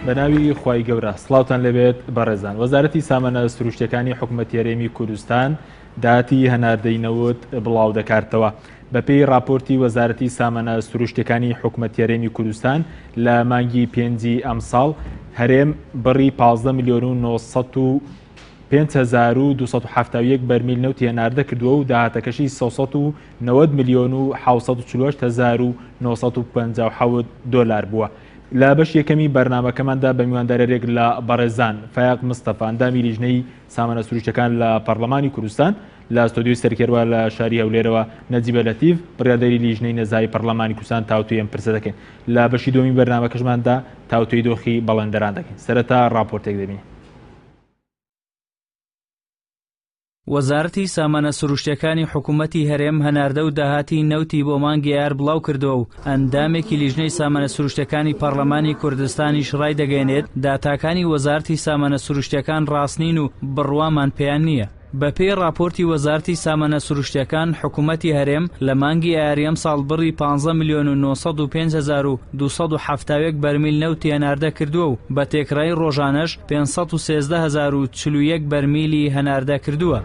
بەناوی خوای گەورە سڵاوتان لەبێت بەڕێزان. وەزارەتی سامانە سروشتەکانی حکوومەتی هەرێمی کوردستان داهاتی هەناردەی نەوت بڵاو دەکاتەوە. بەپێی راپۆرتی وەزارەتی سامانە سروشتەکانی حکوومەتی هەرێمی کوردستان لە مانگی پێنجی ئەم ساڵ هەرێم بڕی 15 ملیۆن و 905,271 بەرمیل نەوتی هەناردە کردووە و داهاتەکەشی 390 ملیۆن و 748,957 دۆلار بووە. لە بەش یەکەمی بەرنامەکەماندا بە میواندارێک لە بەڕێزان فایق مستەفا ئەندامی لیژنەی سامانە سروشتەکان لە پەرلەمانی کوردستان لە ستۆدیۆی سەرکێڕوا لە شاری هەولێرەوە نەجیبە لەتیف بڕیادەری لیژنەی نەزایی پەرلەمانی کوردستان تاوتوی ئەم پرسە دەکەین. لە بەشی دومی بەرنامەکەشماندا تاوتوی دۆخی بەڵێندەران دەکەین. سەرەتا راپۆرتێک دەبینین. وەزارەتی سامانە سروشتەکانی حکوومەتی هەرێم هەناردە و داهاتی نەوتی بۆ مانگی یار بڵاو کردووە و ئەندامێکی لیژنەی سامانە سروشتەکانی پەرلەمانی کوردستانیش ڕای دەگەێنێت داتاکانی وەزارەتی سامانە سروشتەکان ڕاستنین و بڕوامان پێیان نییە. بەپێی راپۆرتی وەزارەتی سامانە سروشتەکان حکوومەتی هەرێم لە مانگی ئایاریەم ساڵ بڕی 15 ملیۆن و 905,271 بەرمیل نەوتی هەناردە کردووە و بە تێکڕای ڕۆژانەش 513,041 بەرمیلی هەناردە کردووە.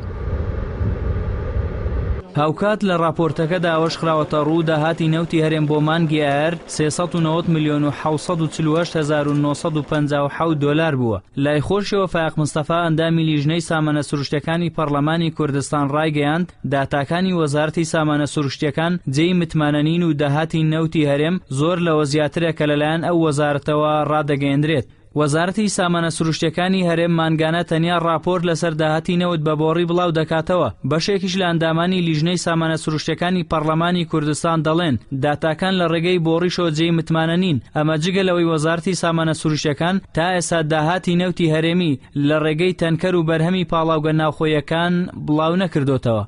هاوکات لە راپۆرتەکەدا ئەوەش خراوەتە ڕوو داهاتی نەوتی هەرێم بۆ مانگی ئایار 390 ملیۆن و 748,957 دۆلار بووە. لای خۆشەوە فایق مستەفا ئەندامی لیژنەی سامانە سروشتەکانی پەرلەمانی کوردستان ڕایگەیاند داتاکانی وەزارەتی سامانە سروشتەکان جێی متمانەنین و داهاتی نەوتی هەرێم زۆر لەوە زیاترە کە لەلایەن ئەو وەزارەتەوە ڕادەگەیەندرێت. وەزارەتی سامانە سروشتەکانی هەرێم مانگانە تەنیا راپۆرت لەسەر داهاتی نەوت بە بۆڕی بڵاو دەکاتەوە. بەشێکیش لە ئەندامانی لیژنەی سامانە سروشتەکانی پەرلەمانی کوردستان دەڵێن داتاکان لە ڕێگەی بۆڕیشەوە جێی متمانە نین. ئەمە جگە لەوەی وەزارەتی سامانە سروشتەکان تا ئێستا داهاتی نەوتی هەرێمی لە ڕێگەی تەنکەر و بەرهەمی پاڵاوگە ناوخۆیەکان بڵاو نەکردوتەوە.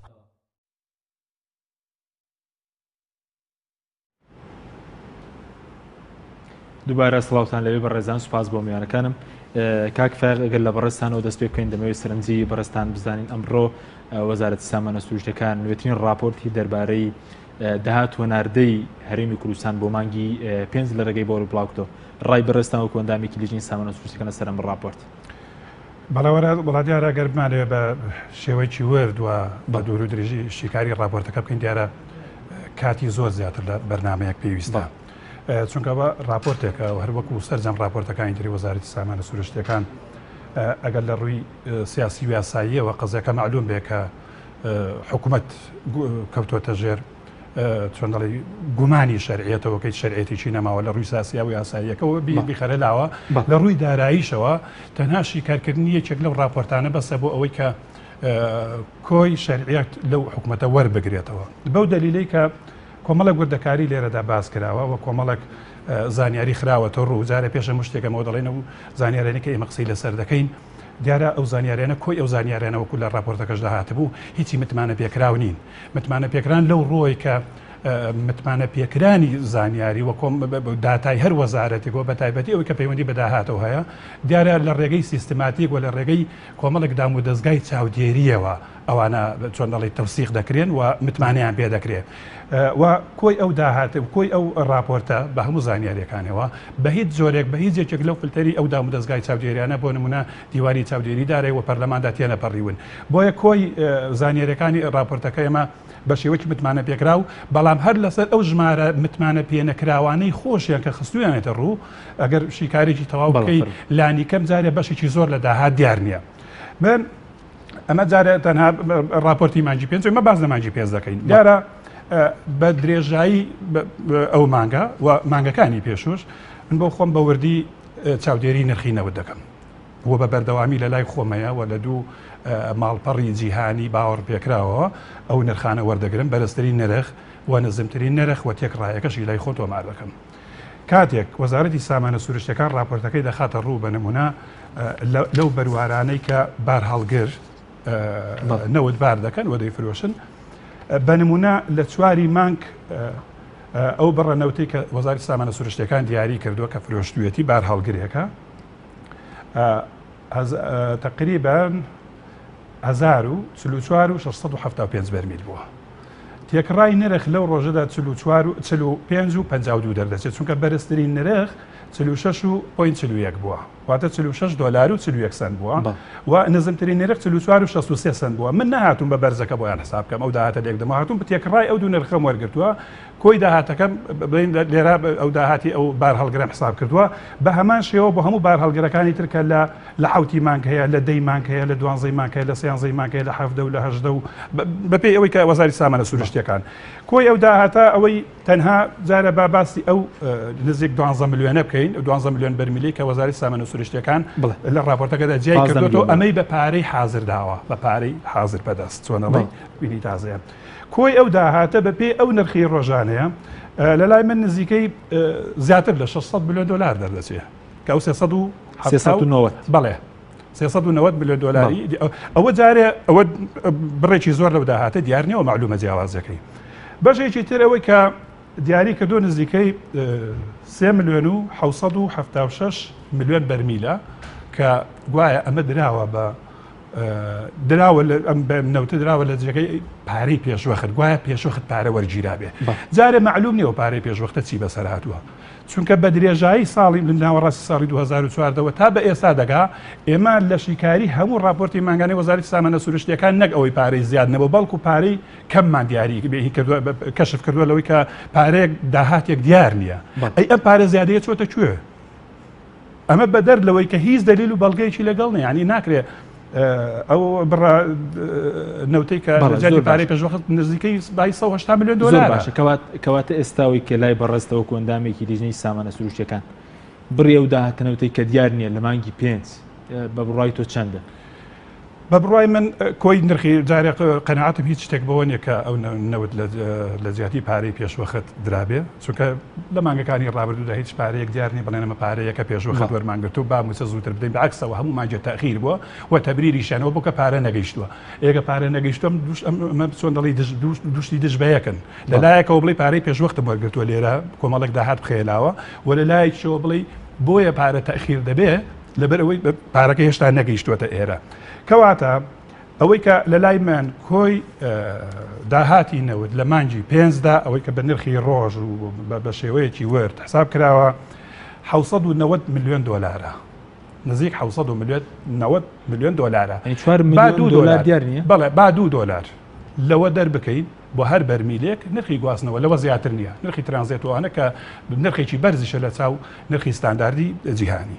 دووبارە سڵاوتان لەوێ بەڕێزان سوپاس بۆ میوانەکانم. کاک فایق ئەگەر لە بەڕێستانەوە دەست پێ بکەین دەمەوێت سەرنجی بەڕێستان بزانین ئەمڕۆ وەزارەتی سامانە سروشتەکان نوێترین راپۆرتی دەربارەی داهات هەناردەی هەرێمی کوردستان بۆ مانگی 5 لە ڕێگەی بۆڕی بڵاوکردەوە. ڕای بەڕێستان وەکو ئەندامێکی لیژنەی سامانە سروشتەکان لەسەر ئەم راپۆرت. بەڵێ دیارە گەر بمانەوێ بە شێوەیەکی وەرد وە بە دوور و درێژی شیکاری راپۆرتەکە بکەین دیارە کاتی زۆر زیاتر لە بەرنامەیەک پێویستە. چونکە بە راپۆرتێکە و هەروەکو سەرجەم راپۆرتەکانی تری وەزارەتی سامانە سروشتەکان ئەگەر لە ڕووی سیاسی و یاساییەوە قەزەکە معلوم بێ کە حکوومەت کەوتۆتە ژێر چۆن دەڵێ گومانی شەرعیەتەوەکەی شەرعێتێکی نەماوە لە ڕووی سیاسی و یاساییەکەەوە بیخەرە لاوە لە ڕووی داراییشەوە تەنها شیکارکردنی یەکێک لەو راپۆرتانە بەسە بۆ ئەوەی کە کۆی شەرعیەت لەو حکوومەتە وەربگرێتەوە. بەو دەلیلەی کە کۆمەڵک وردەکاری لێرەدا باس کراوە و کۆمەڵک زانیاری خراوەتە ڕوو جارە پێشە مشتێکەمەوە دەڵێنە و زانیارێنەکە ئێمە قسەی لەسەر دەکەین دیارە ئەو زانیارێنە کۆی ئەو زانیارێنەوەکو لە راپۆرتەکەش داهات بوو هیچی متمانە پێکراو نین. متمانە پێکران لەو ڕۆی کە متمانە پێکرانی زانیاری وە داتای هەر وەزارەتێکەوە بە تایبەتی ئەوەی کە پەیوەندی بەداهاتەوە هەیە دیارە لە ڕێگەی سیستماتیک و لە ڕێگەی کۆمەڵک دام و دەستگای چاودێریەوە ئەوانە چۆن دەڵێ تەوسیق دەکرێن و متمانیان پێ دەکرێت و کۆی ئەو داهات و کۆی ئەو راپۆرتە بە هەموو زانیاریەکانەوە بە هیچ زۆرێک بە هیچ یەکێک لەو فلتەری ئەو دام و دەستگای چاودێریانە بۆ نمونە دیواری چاودێری دارێ و پەرلەماندا تێنەپەڕیون بۆیە کۆی زانیاریەکانی راپۆرتەکە ئێمە بە شێوەیەکی متمانە پێکراو بەڵام هەر لەسەر ئەو ژمارە متمانە پێنەکراوانەی خۆشیان کە خستویانێتە ڕوو ئەگەر شیکارێکی تەواو بکەی لانی کەم جارێ بەشێکی زۆر لە داهات دیار نییە. ئەمە جارە تەنها راپۆرتی مانگی پێنج ئمە باز لە مانگی پێنج دەکەین دیارە بە درێژایی ئەو مانگە و مانگەکانی پێشوش من بۆ خۆم بە وردی چاودێری نرخینەوە دەکەم وە بە بەردەوامی لە لای خۆمەیە و لە دوو ماڵپەڕی جیهانی باوەڕ پێکراوەوە ئەو نرخانە وەردەگرن بەرزترین نرخ و نزمترین نرخ و تێکڕایەکەشی لای خۆ تۆمار دەکەم. کاتێک وەزارەتی سامانە سروشتەکان راپۆرتەکەی دەخاتە ڕوو بە نمونە لەو بەروارانەی کە بار هەڵگر نەوت بار دەکەن و دەیفرۆشن بە نمونە لە 4 مانگ ئەو بڕەنەوتی کە وەزارەتی سامانە سروشتەکان دیاری کردووە کە فرۆشتوویەتی بار هەڵگرێکە تقریبا 1475 بەرمیل بووە تێکڕای نرخ لەو ڕۆژەدا 45 و 52 دەردەچێت چونکە بەرزترین نرخ 46.41 بووە واتە 46 دلار و 41 سنت بووە و نزمترین نرخ 44 و 63 سنت بووە من نهاتوم بە بەرزەکە بۆیان حساب بکەم ئەو داهاتە لێک دەما هاتووم بە تێکڕای ئەو دوو نرخەم وەرگرتووە کۆی داهاتەکەم بڵین لێرە ئەو داهاتی ئەو بار هەڵگرم حساب کردووە بە هەمان شێوە بۆ هەموو بار هەڵگرەکانی ترکە لە حوتی مانگ هەیە لە دەی مانگ هەیە لە 12 مانگ هەیە لە 13 مانگ هەیە لە 7 و لە 8 و بەپێی ئەوەی کە وەزاری سامانە سروشتیەکان کۆی ئەو داهاتە ئەوەی تەنها جارە باسی ئەو نزیک 12 ملیۆنە بکەین 12 ملیۆن بەرمیلی کە وەزاری سامانە سروشتیەکان لە راپۆرتەکەدا جیای کردوەوە ئەمەی بە پارەی حازر داوە بە پارەی حازر بەدەست چۆنەڵی بینی تازەیە کۆی ئەو داهاتە بەپێی ئەو نرخی ڕۆژانەیە لە لای من نزیکەی زیاتر لە 600 میلیۆن دلار دەردەچێت کە ئەو 390 بەڵێ 390 میلیۆن دلاری ئەوە جارێ ئەوە بڕێکی زۆر لەو داهاتە دیار نییە و معلومە جیاوازەکەی بەشێکی تر ئەوەی کە دیاری کردو نزیکەی 3 میلیۆن و 776 میلیۆن بەرمیلە کە گوایە ئەمە دراوە بە دراوە نەوتە دراوە لە جێگەی پارەی پێشوەخت گوایە پێشوەخت پارە وەرگیرابێ جارێ معلوم نییە و پارەی پێشوەختە چی بەسەر هاتووە چونکە بە درێژایی ساڵی ناوەڕاستی ساڵی 2014ەوە تا بە ئێستا دەگا ئێمە لە شیکاری هەموو راپۆرتی مانگانەی وەزارەتی سامانە سروشتیەکان نەک ئەوەی پارەی زیاد نەبوو بەڵکو پارەی کەممان دیاری کەشف کردووە لەوەی کە پارەیەک داهاتێک دیار نییە ئەی ئەم پارە زیادەیە چۆتە کوێ ئەمە بەدەر لەوەی کە هیچ دلیل و بەڵگەیەکی لەگەڵ نیە ینی ناکرێت ئەو بڕە نەوتەی کە جاری پارەی پێشوەخت نزیکەی 180 میلیۆن دلار باشە کەواتە ئێستاوی کە لای بەڕستەوە کۆندامێکی لیژنەی سامانە سروشتیەکان بڕێ و داهاتنەوتەی کە دیار نییە لە مانگی 5 بە بڕای تۆ چەندە بە بڕای من کۆی نرخی جارێک قەنەعاتم هیچ شتێک بەوە نیە کە ئەو نەوت لە زیاتی پارەی پێشوەخت درابێ چونکە لە مانگەکانی ڕابردوودا هیچ پارەیەک دیار نیە بڵێنەمە پارەیەکە پێشوەخت وەرمانگرتو با موسە زووتر بدەین بەعکسەوە هەموو مانجە تەخیر بووە و تەبریریشانەوە بۆ کە پارە نەگەیشتووە ئێگە پارە نەگەیشتوم چۆن دەڵی دوشتی دژ بەیەکن لەلایەکەوە بڵی پارەی پێشوەختم وەرگرتووە لێرە کۆمەڵێک داهات بخێلاوە و لەلایەکەوە بڵی بۆیە پارە تەخیر دەبێ لەبەر ئەوەی پارەکە هێشتا نەگەیشتووەتە ئێرە کەواتە ئەوەی کە لە لای من کۆی داهاتی نەوت لە مانجی 5دا ئەوەی کە بە نرخی ڕۆژ و بە شێوەیەکی ورد حساب کراوە 790 میلیۆن دلارە نزیک 790 میلیۆن دلارە 4 میلیۆن دلار دیار نییە بەڵێ با 2 دلار لەوە دەربکەین بۆ هەر بەرمیلێک نرخی گواستنەوە لەوە زیاتر نییە نرخی ترانزیتوانە کە نرخێکی بەرزیشە لە چاو نرخی ستانداردی جیهانی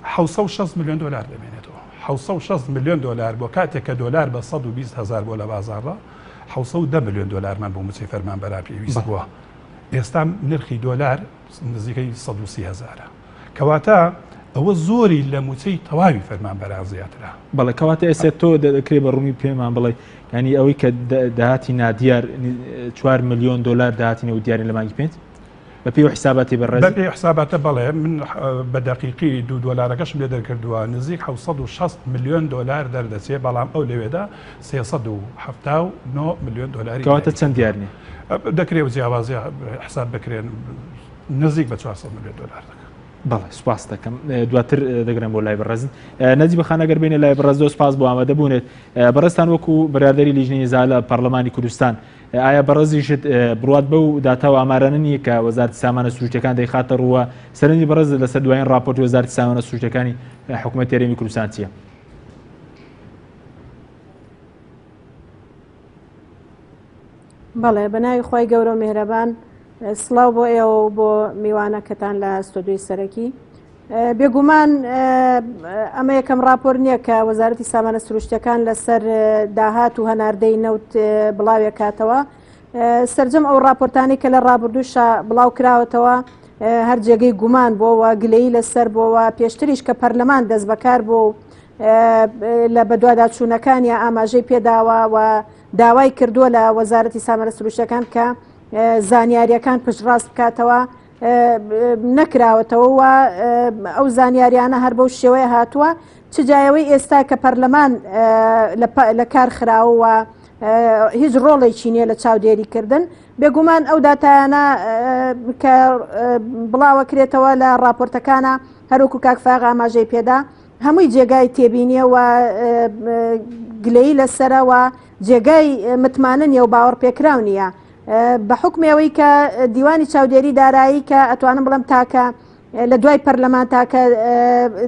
760 میلیۆن دلار دەمێنێتەوە 760 میلیۆن دلار بۆ کاتێک کە دلار بە 120,000 بۆ لە بازاڕە 710 میلیۆن دلارمان بۆ موچەی فەرمانبەران پێویست بووە ئێستا نرخی دلار نزیکەی 130,000 کەواتە ئەوە زۆری لە موچەی تەواوی فەرمانبەران زیاترە بەڵێ کەواتە ئێستا تۆ دەکرێت بە ڕوومی پێمان بڵێ ینی ئەوەی کە داهاتی نادیار 4 میلیۆن دلار داهاتی نەوت دیارین لە مانگی 5 بەپێی حساباتی بەڕێز بەپێی حساباتە بەڵێ من بە دقیقی 2 دلارەکەشم لێ دەرکردووە نزیک 760 میلیۆن دلار دەردەچێت بەڵام ئەو لەوێدا 379 میلیۆن دلاری کەواتە چەند دیار نیە دەکرێت و جیاوازی حساب بکرێن نزیک بە 400 میلیۆن دلار دەکەن بەڵێ سوپاس دەکەم دواتر دەگرم بۆ لای بەڕێزن نەجی بەخانەگەر بینێ لای بەڕێز سوپاس بۆ ئامادە بوونێت بەڕێستان وەکو بەرادەری لیژنەی زالە پەرلەمانی کوردستان ئایا بەڕێزیشت بڕات بە و داتاوە ئامارانە نییە کە وەزارەتی سامانە سروشتیەکان دەیخاتە ڕووە سەرنجی بەڕێز لەسەر دوایین راپۆرتی وەزارەتی سامانە سروشتیەکانی حکوومەتی هەرێمی کوردستان چییە؟ بەڵێ بەناوی خۆی گەورە و میهرەبان سڵاو بۆ ئێوە بۆ میوانەکەتان لە ستۆدیۆی سەرەکی بێگومان ئەمە یەکەم راپۆر نییە کە وەزارەتی سامانە سروشتیەکان لەسەر داهات و هەناردەی نەوت بڵاوێ کاتەوە سەرجەم ئەو راپۆرتانی کە لە ڕابردووشە بڵاو کراوەتەوە هەر جێگەی گومان بۆەوە گلەیی لەسەر بۆەوە پێشتریش کە پەرلەمان دەست بەکار بۆ لە بەدواداچوونەکانی ئاماژەی پێداوە و داوای کردووە لە وەزارەتی سامانە سروشتیەکان کە زانیاریەکان پشتڕاست بکاتەوە نەکراوەتەوە و ئەو زانیاریانە هەر بەو شێوەیە هاتووە چ جایەوەی ئێستا کە پەرلەمان لە کار خراوە هیچ ڕۆڵێکی نییە لە چاودێریکردن بێگومان ئەو داتایانە کە بڵاوە کرێتەوە لە راپۆرتەکانە هەروکو کاکفاغ ئاماژەی پێدا هەمووی جێگای تێبینیە و گلەی لەسەرەوە جێگای متمانە نیە و باوەڕ پێکراو نییە بە حکمەوەی کە دیوانی چاودێری دارایی کە ئەتوانم بڵم تاکە لە دوای پەرلەمان تاکە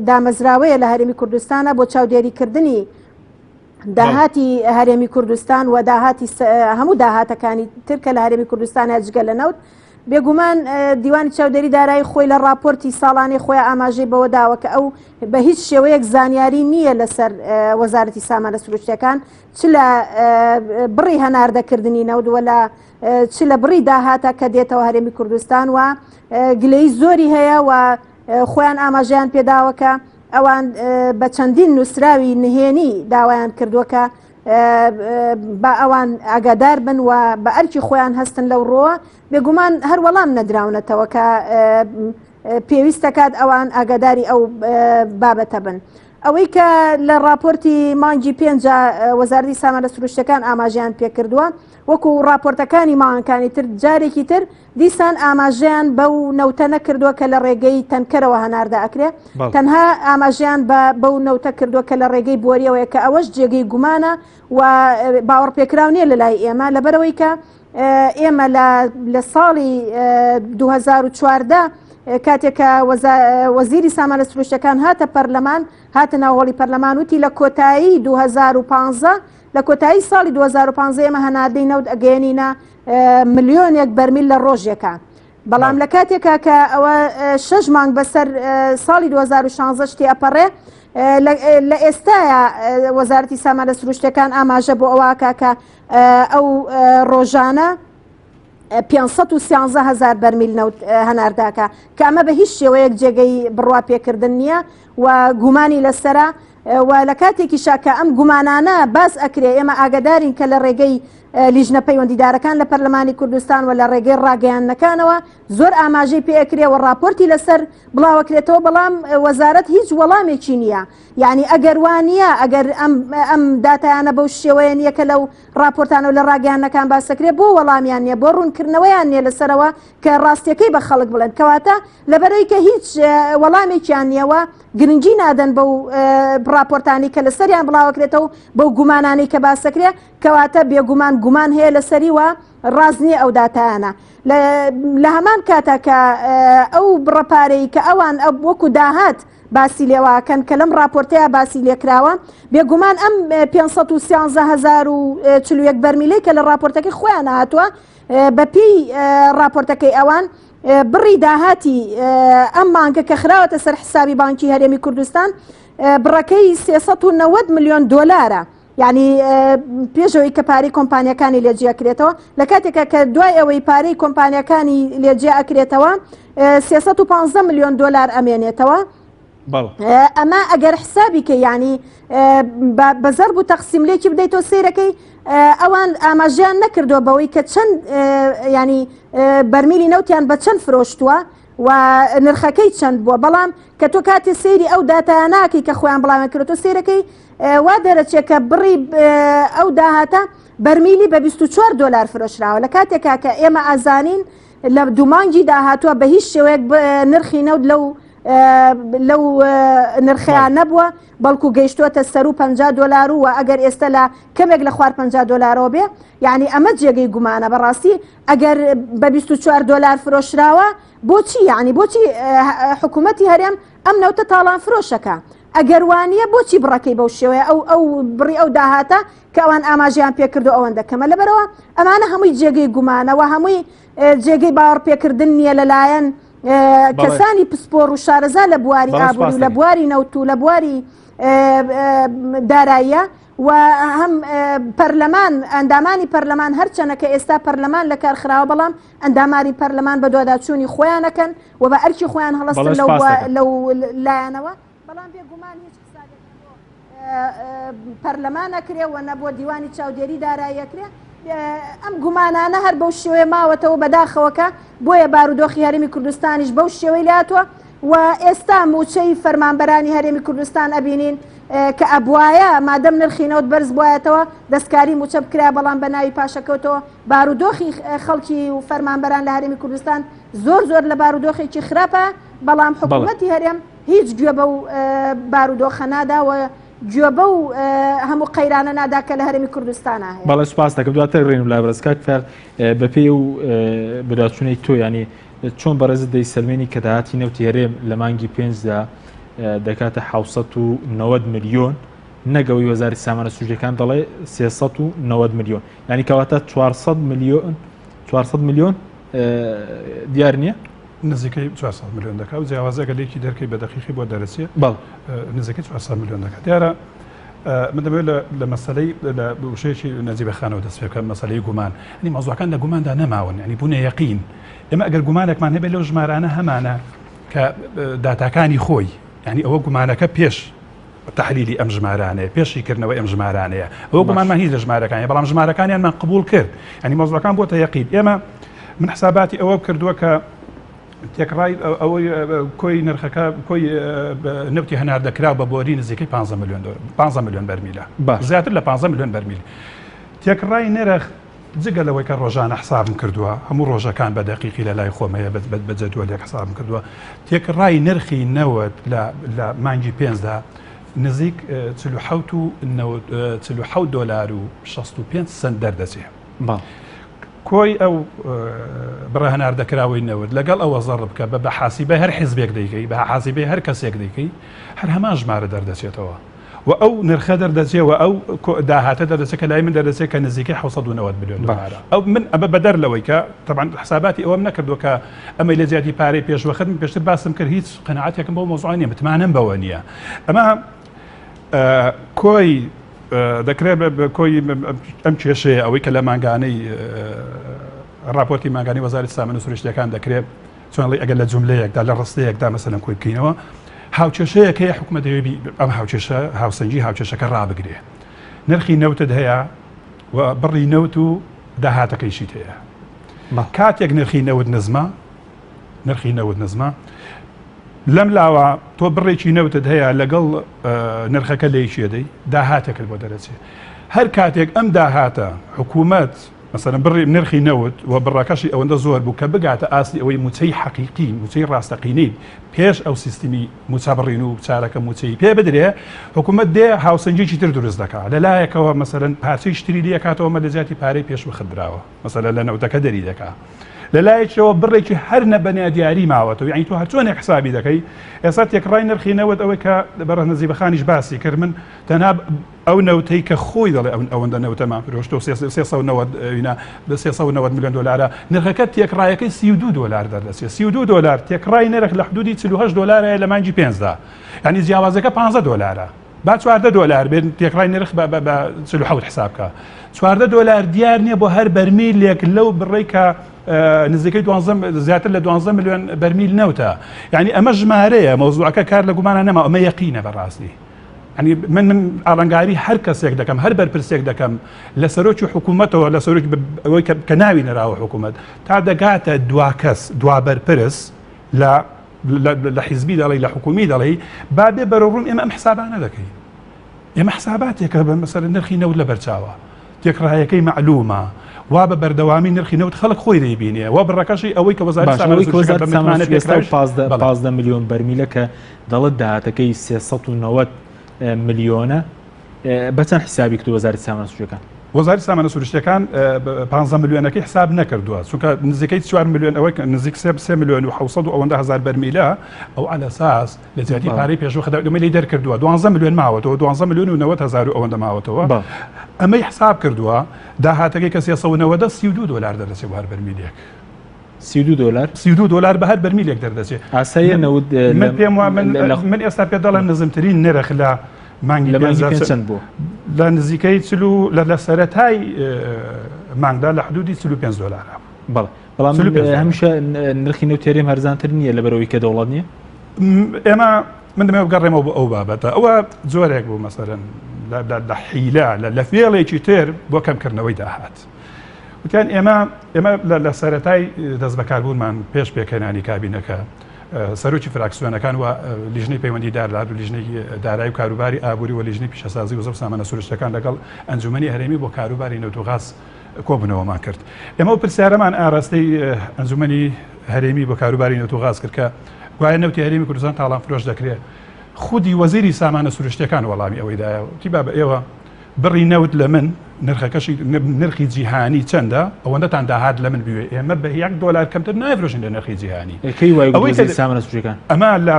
دامەزراوەیە لە هەرێمی کوردستانە بۆ چاودێریکردنی داهاتی هەرێمی کوردستان و داهاتی هەموو داهاتەکانی ترکە لە هەرێمی کوردستان جگە لە نەوت بێگومان دیوانی چاودێری دارایی خۆی لە راپۆرتی ساڵانی خۆی ئاماژەی بەوە داوە کە ئەو بە هیچ شێوەیەک زانیاری نییە لەسەر وەزارەتی سامانە سروشتیەکان چ لە بڕی هەناردەکردنی نەوت ولا چ لە بڕی داهاتە کە دێتەوە هەرێمی کوردستان و گلەی زۆری هەیە و خۆیان ئاماژیان پێداوەکە ئەوان بە چەندین نووسراوی نهێنی داوایان کردووەکە بە ئەوان ئاگادار بن و بە ئەرکی خۆیان هەستن لەو ڕۆوە بێگومان هەر وەڵام نەدراونەتەوە کە پێویستەکات ئەوان ئاگاداری ئەو بابەتە بن. ئەوەی کە لە راپۆرتی مانگی 5 وەزارەتی سامانە سروشتیەکان ئاماژیان پێکردووە وەکو راپۆرتەکانی ماوەکانی تر جارێکی تر دیسان ئاماژیان بەو نەوتە نەکردووە کە لە ڕێگەی تەنکەرەوە هەناردا ئەکرێ تەنها ئاماژیان بەو نەوتە کردووە کە لە ڕێگەی بۆریەوەیە کە ئەوەش جێگەی گومانە و باوەڕ پێکراو نییە لە لای ئێمە لەبەرەوەی کە ئێمە لە ساڵی 2014 کاتێکە وەزیری سامانە سروشتیەکان هاتە پەرلەمان هاتە ناوەڵی پەرلەمان وتی لە کۆتایی 2015 لە کۆتایی ساڵی 2015 ئێمە هەناردەی نەوت ئەگەێنینە ملیۆنێک بەرمیل لە ڕۆژێکە بەڵام لە کاتێکە کە ئەوە 6 مانگ بەسەر ساڵی 2016 شتی ئەپەڕێ لە ئێستاە وەزارەتی سامانە سروشتیەکان ئاماژە بۆ ئەوەکە کە ئەو ڕۆژانە 513,000 بەرمیل نەوت هەنارداکە کە ئەمە بە هیچ شێوەیەک جێگەی بڕوا پێکردن نییە و گومانی لەسرە و لە کاتێکی شاکە ئەم گومانانە باس ئەکرێ ئێمە ئاگدارین کە لە ڕێگەی لیژنە پەیوەندیدارەکان لە پەرلەمانی کوردستان و لە ڕێگەی ڕاگەیاندنەکانەوە زۆر ئاماژەی پێکرێ و راپۆرتی لەسەر بڵاوەکرێتەوە بەڵام وەزارەت هیچ وەڵامێکی نییە یعنی ئەگەر وانە ئەگەر ئەم داتایانە بەو شێوەیە نیە کە لەو راپۆرتانە و لە ڕاگەیاندنەکان باسەکرێ بۆ وەڵامیان نیە بۆ ڕوونکردنەوەیان نیە لەسەرەوە کە ڕاستیەکەی بە خەڵک بڵێن کەواتە لەبەرەوەی کە هیچ وەڵامێکیان نییەوە گرنگی نادەن بەو راپۆرتانی کە لەسەریان بڵاوەکرێتەوە بەو گومانانەی کە باسەکرێ کەواتە بێگومان گومان هەیە لەسەری وە ڕازنیە ئەو داتایانە لە هەمان کاتە کە ئەو بڕەپارەی کە ئەوان وەکو داهات باسی لێواکەن کە لەم راپۆرتەیە باسی لێکراوە بێگومان ئەم 513,040 بەرمیلەی کە لە راپۆرتەکەی خۆیان هاتووە بەپی راپۆرتەکەی ئەوان بڕی داهاتی ئەم مانگە کە خراوەتە سەر حسابی بانکی هەرێمی کوردستان بڕەکەی 390 ملیۆن دۆلارە یعنی پێشەوەی کە پارەی کۆمپانیەکانی لێجێ ئەکرێتەوە لە کاتێکە کە دوای ئەوەی پارەی کۆمپانیەکانی لێجێ ئەکرێتەوە 315 ملیۆن دۆلار ئەمێنێتەوە ئەمە ئەگەر حسابی کە ینی بەزەر بوو تەقسیم لێکی بدەیتەوە سیرەکەی ئەوان ئاماژیان نەکردووە بەوەی کە چەند ینی بەرمیلی نەوتیان بە چەند فرۆشتووە و نرخەکەی چەند بووە بەڵام کە تۆ کاتی سەیری ئەو داتایاناکی کە خۆیان بڵاویان کردوتە سیرەکەی وا دەرەچێت کە بڕی ئەو داهاتە بەرمیلی بە 24 دۆلار فرۆشراوە لە کاتێکا کە ئێمە ئازانین لە دوومانگی داهاتووە بە هیچ شێوەیەک نرخی نەوت لەو نرخیان نەبووە بەڵکو گەیشتووەتە سەر و 50 دۆلار و ئەگەر ئێستا لە کەمێک لە خوار 50 دۆلارەوە بێ یعنی ئەمە جێگەی گومانە بەڕاستی ئەگەر بە 24 دۆلار فرۆشراوە بۆچی یعنی بۆچی حکوومەتی هەرێم ئەم نەوتە تاڵان فرۆشەکە ئەگەر وانە بۆچی بڕەکەی بەو شێوەیە ئەو بڕی ئەو داهاتە کە ئەوان ئاماژیان پێکردو ئەوەندە کەمە لەبەرەوە ئەمانە هەمووی جێگەی گومانەوە هەمووی جێگەی باوەڕ پێکردن نییە لەلایەن کەسانی پسپۆڕ و شارەزا لە بواری ئابووری و لە بواری نەوت و لە بواری داراییە و هەم پەرلەمان ئەندامانی پەرلەمان هەرچەنە کە ئێستا پەرلەمان لە کارخراوە بەڵام ئەندامانی پەرلەمان بە دوواداچوونی خۆیانەکەن و بە ئەرکی خۆیان هەڵەستن لەو لایەنەوە بەڵام بێگومان هیچ پەرلەمان ئەکرێ و نەبووە دیوانی چاودێری داراییەکرێ ئەم گومانانە هەر بەو شێوەیە ماوەتەوە بەداخەوەکە بۆیە بارودۆخی هەرێمی کوردستانیش بەو شێوەی لاتوە و ئێستا موچەی فەرمانبەرانی هەرێمی کوردستان ئەبینین کە ئەبوایە مادەم نرخینەوت بەرز بایەتەوە دەستکاری موچە بکرا بەڵام بە ناوی پاشەکەوتەوە بارودۆخی خەڵکی و فەرمانبەران لە هەرێمی کوردستان زۆر لە بارودۆخێکی خراپە بەڵام حکوومەتی هەرێم هیچ گوێ بە و بارودۆخە ناداوە گوێ بە و هەموو قەیرانە نادا کە لە هەرێمی کوردستانە هەیە. بەڵێ سوپاس دەکەم دواتر ڕێن و لابرسکات فەر بەپێی و بەداچوونەی تۆ ینی چۆن بەڕێزت دەیسەلمێنی کە داهاتی نەوتی هەرێم لە مانگی پێنجدا دەکاتە 790 ملیۆن نەگەوەی وەزاری سامانە سروشتیەکان دەڵێ 390 ملیۆن ینی کەواتە 400 ملیۆن دیار نییە؟ نزیکەی 400 ملیۆن دەکات و جیاوازەکە لێکی دەرکەی بە دەقیقی بۆ دەرەچێت بەڵ نزیکەی 400 ملیۆن دەکات. دیارە من دەبێت لە مەسەلەی لە وشەیەکی نەجیبەخانەوە دەست پێ بکەم مەسەلەی گومان ینی مەوزوعەکان لە گوماندا نەماون ینی بوونە یەقین ئێمە ئەگەر گومانێکمان هەبێت لەو ژمارانە هەمانە کە داتاکانی خۆی ینی ئەوە گومانەکە پێش تحلیلی ئەم ژمارانەیە پێشیکردنەوە ئەم ژمارانەیە ئەوە گومانمان هیچ لە ژمارەکانی بەڵام ژمارەکانیانمان قبول کرد ینی مەوزوعەکان بۆتە یەقین. ئێمە من حساباتی ئەوە کردووە کە تێکڕای ئەوەی کۆی نرخەکە کۆی نەوتی هەنار دەکرا بە بۆری نزیکەی 15 ملیۆن بەرمیلە زیاتر لە 15 ملیۆن بەرمیل. تێکڕای نرخ جگەلەوەی کە ڕۆژانە حسابم کردووە هەموو ڕۆژەکان بە دەقیقی لە لای خۆمەیە بە جەدوەلێک حسابم کردووە تێکڕای نرخی نەوت لە مانگی پێنجدا نزیک 47 دلار و 65 سنت دەردەچێت. کۆی ئەو بڕە هەنار دەکراوەی نەوت لەگەڵ ئەوە زەڕ بکە بە حاسیبە هەر حیزبێک دەیکەی بە حاسیبەی هەر کەسێک دەیکەی هەر هەمان ژمارە دەردەچێتەوە و ئەو نرخە دەردەچێتەوە ئەو داهاتە دەردەچێت کە لای من دەردەچێت کە نزیکەی 790 ملیۆن دلارە. ئەو من ئەمە بەدەر لەوەی کە طبعا حساباتی ئەوەم نەکردووە کە ئەمە لە زیاتی پارەی پێشوەخت من پێشتر باسم کرد هیچ قەناعەتێکم بۆ مۆزوع نییە متمانەم بەوە نییە. ئەمە کۆی دەکرێت کۆی ئەم کێشەیە ئەوەی کە لە ماگانەی راپۆرتی ماگانی وەزارەتی سامانە سروشتیەکان دەکرێت چۆنڵی ئەگەر لە جوملەیەکدا لە ڕستەیەکدا مەسەلەن کۆی بکەینەوە هاوچێشەیەک هەیە حکومەت دەوێت ئەم هاوچێشە هاوسەنجی هاوچێشەکە ڕابگرێ نرخی نەوتت هەیە و بڕی نەوت و داهاتەکەیشیت هەیە کاتێک نرخی نەوت نزمە لەم لاوە تۆ بڕێکی نەوتت هەیە لەگەڵ نرخەکە لێیشێدەی داهاتێکت بۆ دەرەچێت هەر کاتێک ئەم داهاتە حکوومەت مثلا بڕی نرخی نەوت و بڕاکەشی ئەوەندە زۆر بوو کە بگاتە ئاستی ئەوەی موچەی حەقیقی موچەی ڕاستەقینەی پێش ئەو سیستمی موچە بڕین و چارەکە موچەی پێ بدرێ حکوومەت دێ هاوسەنجێکی تر دروست دەکات لەلایەکەوە مثلا پارچەی شتری لێ کاتەوە مە لە زیاتی پارەی پێشوەخت براوە مثلا لە نەوتەکە دەری دەکات لەلایەکەوە بڕێکی هەر نەبەنیا دیاری ماوەتەوە یعنی تۆ هەر چۆنێک حسابی دەکەی ئێستا تێکڕای نرخی نەوت ئەوەی کە بەڕە نەزیبەخانیش باسی کرد من تەنها ئەو نەوتەی کە خۆی دەڵێ ئەوەندە نەوتەمان فرۆشتۆ 390 ملیۆن دلارە نرخەکە تێکڕایەکەی 32 دلار دەردەچێت 32 دلار تێکڕای نرخ لە حدودی 48 دلارە لە مانگی پێنجدا یعنی جیاوازەکە 15 دلارە با 14 دلار بێن تێکڕای نرخ بە 47 حسابکە 14 دلار دیار نییە بۆ هەر بەرمیلێک لەو بڕێ کە نزیکەی زیاتر لە 12 ملیۆن بەرمیل نەوتە یعنی ئەمە ژمارەیە مەوزوعەکە کار لە گومانە نەما ئەمە یەقینە بەڕاستی ینی من ئاڵنگاری هەر کەسێک دەکەم هەر بەرپرسێک دەکەم لە سەرۆکی حکوومەتەوە لە سەرۆکی ئەوەی کە ناوی نەراوە حکوومەت تا دەگاتە دوا کەس دوا بەرپرس لە حیزبی دەڵێ لە حکومی دەڵێ با بێ بەرەڕوون ئێمە ئەم حسابانە دەکەین ئێمە حساباتێکە بە مەسەر نرخی نەوت لە بەرچاوە تێکڕایەکەی معلومە وا بە بەردەوامی نرخی نەوت خەڵک خۆی دەیبینێ وا بڕەکەشی ئەوەی کە وەزارەتی سامانە سروشتیەکان 15 ملیۆن بەرمیلە کە دەڵێت داهاتەکەی 390 ملیۆنە بەچەند حسابی کردو وەزارەتی سامانە سروشتیەکان وەزارەتی سامانە سروشتیەکان 15 ملیۆنەکەی حساب نەکردووە چونکە نزیکەی 4 ملیۆن ئەوەی نزیک 3 ملیۆن و 700 و ئەوەندە هزار بەرمیلە ئەو على اساس لە زیاتی پارەی پێشوەخت لی دەرکردووە 12 ملیۆن ماوەتەوە 12 ملیۆن و 90 هزار و ئەوەندە ماوەتەوە ئەمەی حساب کردووە داهاتەکەی کە 390 32 دلار دەردەچێت بە هەر بەرمیلێک 32 دلار بە هەر بەرمیلێک دەردەچێت ئاساییە نەوت من پێم وایە من ئێستا پێ دەڵێن نزمترین نرخ لە مانگی چەند بوو لە نزیکەی لە سەرەتای مانگدا لە حدودی 35 دلارە بەڵام هەمیشە نرخی نەوتێریم هەرزانتر نییە لەبەرەوەی کە دەوڵەت نییە ئێمە من دەمێ بگەڕێمەوە بۆ ئەو بابەتە ئەوە جۆرێک بوو مەسەرەن لە حیلە لە فێڵێکی تر بۆ کەمکردنەوەی داهات وتیان ئێمە لە سەرەتای دەست بەکاربوونمان پێش پێکەنانی کابینەکە سەرۆکی فراکسیۆنەکان و لیژنەی پەیوەندی دارلات و لیژنەی دارایی و کاروباری ئابووری و لیژنەی پیشەسازی و سامانە سروشتیەکان لەگەڵ ئەنجومەنی هەرێمی بۆ کاروباری نەوت و غاز کۆبوونەوەمان کرد ئێمە و پرسیارەمان ئاراستەی ئەنجومەنی هەرێمی بۆ کاروباری نەوت و غاز کرد کە دوایە نەوتی هەرێمی کوردستان تاڵان فرۆش دەکرێت خودی وەزیری سامانە سروشتەکان وەڵامی ئەوەیدایە تی با بە ئێوە بڕی نەوت لە من نرخەکەشی نرخی جیهانی چەندە ئەوەندەتان داهات لە من بوێ ئێمە بە $1 کەمتر نایفرۆشین لە نرخی جیهانی ئەوەی سامانە سروشتەکان ئەمە لە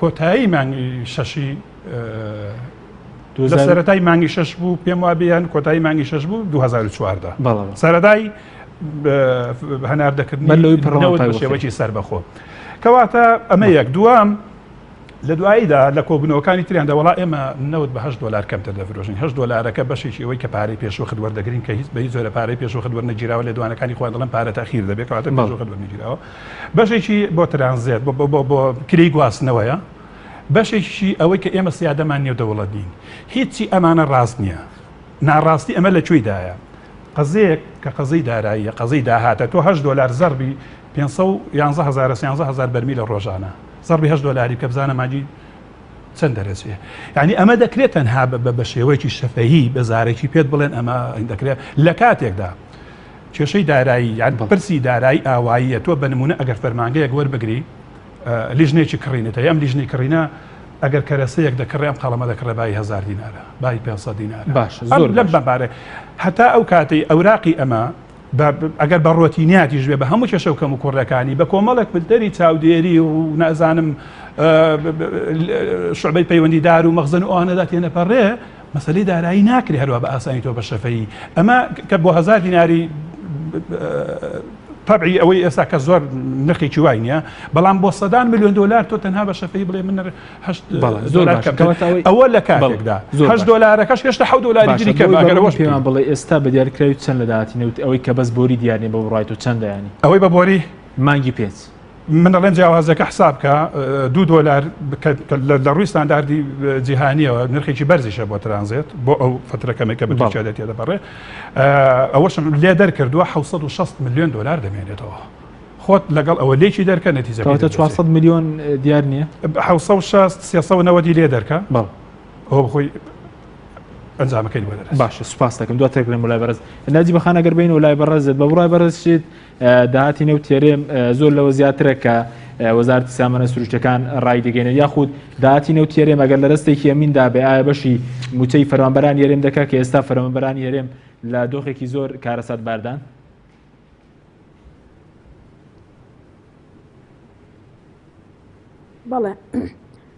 کۆتایی مانگی شەشی لە سەرەتای مانگی 6 بوو پێم وابیان کۆتایی مانگی 6 بوو 2014 سەرەدای هەناردەکردنەوەی بە شێوەی سەربەخۆ کەواتە ئەمە یەک دوام لە دواییدا لە کۆبوونەوەکانی تریاندا وڵا ئێمە نەوت بە $8 کەمتر دەفرۆشین $8ەکە بەشێکی ئەوەی کە پارەی پێشوخت وەردەگرین کە هیچ بە هیچ زۆرە پارەی پێشوخت وەرنەگیراوە لە دوانەکانی خۆیان دەڵێن پارە تاخیر دەبێت کەواتە پێشوخت وەرنەگیراوە بەشێکی بۆ ترانزیت بۆ کری گواستنەوەیە بەشێکی ئەوەی کە ئێمە سیادەمان نێو دەوڵەت دین هیچی ئەمانە ڕاست نییە ناڕاستی ئەمە لەکوێیدایە قەزەیەک کە قەزەی داراییە قەزەی داهاتە تۆ $8 زەربی 511,000 بەرمی لە ڕۆژانە زەربی $8 کە بزانە ماجی چەند دەرەچێ یعنی ئەمە دەکرێت تەنها بە شێوەیەکی شەفەهی بەزارێکی پێت بڵێن ئەمە دەکرێت لە کاتێکدا کێشەی دارایی یان پرسی دارایی ئاواییە تۆ بە نمونە ئەگەر فەرمانگەیەک وەربگری لیژنێکی کڕینێتە ئەم لیژنەی کڕینە ئەگەر کەرەسەیەک دەکڕێ ئەم قەڵەمە دەکڕێ بای $1000 بای $500 باش زۆر لەم بەبارە هەتا ئەو کاتەی ئەوراقی ئەمە ئەگەر بە ڕۆتینیاتیش بێ بە هەموو کێشە و کەم و کوڕەکانی بە کۆمەڵک بتەری چاودێری و نازانم شعبەی پەیوەندیدار و مەخزن و ئەوانەدا تێنەپەڕێ مەسەلەی دارایی ناکرێ هەروە بە ئاسانی تۆ بە شەفەیی ئەمە کە بۆ $1000 طبعی ئەوەی ئێستا کە زۆر نرخێکی وای نییە بەڵام بۆ $100 ملیۆن تۆ تەنها بە شەفەی بڵێ من ئەوە لە کاتێکدا $8 هێشتا $7 گیری کە ئەگەرەوەش پێمان بڵێ ئێستا بە دیارکراوی چەند لە داهاتینەوت ئەوەی کە بەس بۆری دیارنێ بە ڕایت و چەندە ینی ئەوەی بە بۆری مانگی پێچ من دەڵێن جیاوازەکە حساب کە $2 لە ڕووی ستانداردی جیهانیەوە نرخێکی بەرزیشە بۆ ترانزیت بۆ ئەو فترەکەمێک کە بەچێت دەبڕێ ئەوەشم لێ دەرکردووە $760 ملیۆن دەمێنێتەوە خۆت لەگەڵ ئەوە لێکی دەرکە نەتیجە 400 ملیۆن دیار نییە 760 لێ دەرکە ئەوە بخۆی ئەنجامەکەی وەدەرێت باشە سوپاس دەکەم دواتر لەم وڵای بەڕێز ناجی بەخانە گەر بین وڵای بەڕێزت بە وڵای بەڕێزشیت داهاتی نێو تێرێم زۆر لەوە زیاترە کە وەزارەتی سامانە سروشتەکان ڕای دەگەێنێت یاخود داهاتی نێو تێرێم ئەگەر لە ڕستێکی ئەمیندا بێ ئایا بەشی موچەی فەرمانبەران هێرێم دەکات کە ئێستا فەرمانبەرانی هێرێم لە دۆخێکی زۆر کارەسات باردان بەڵێ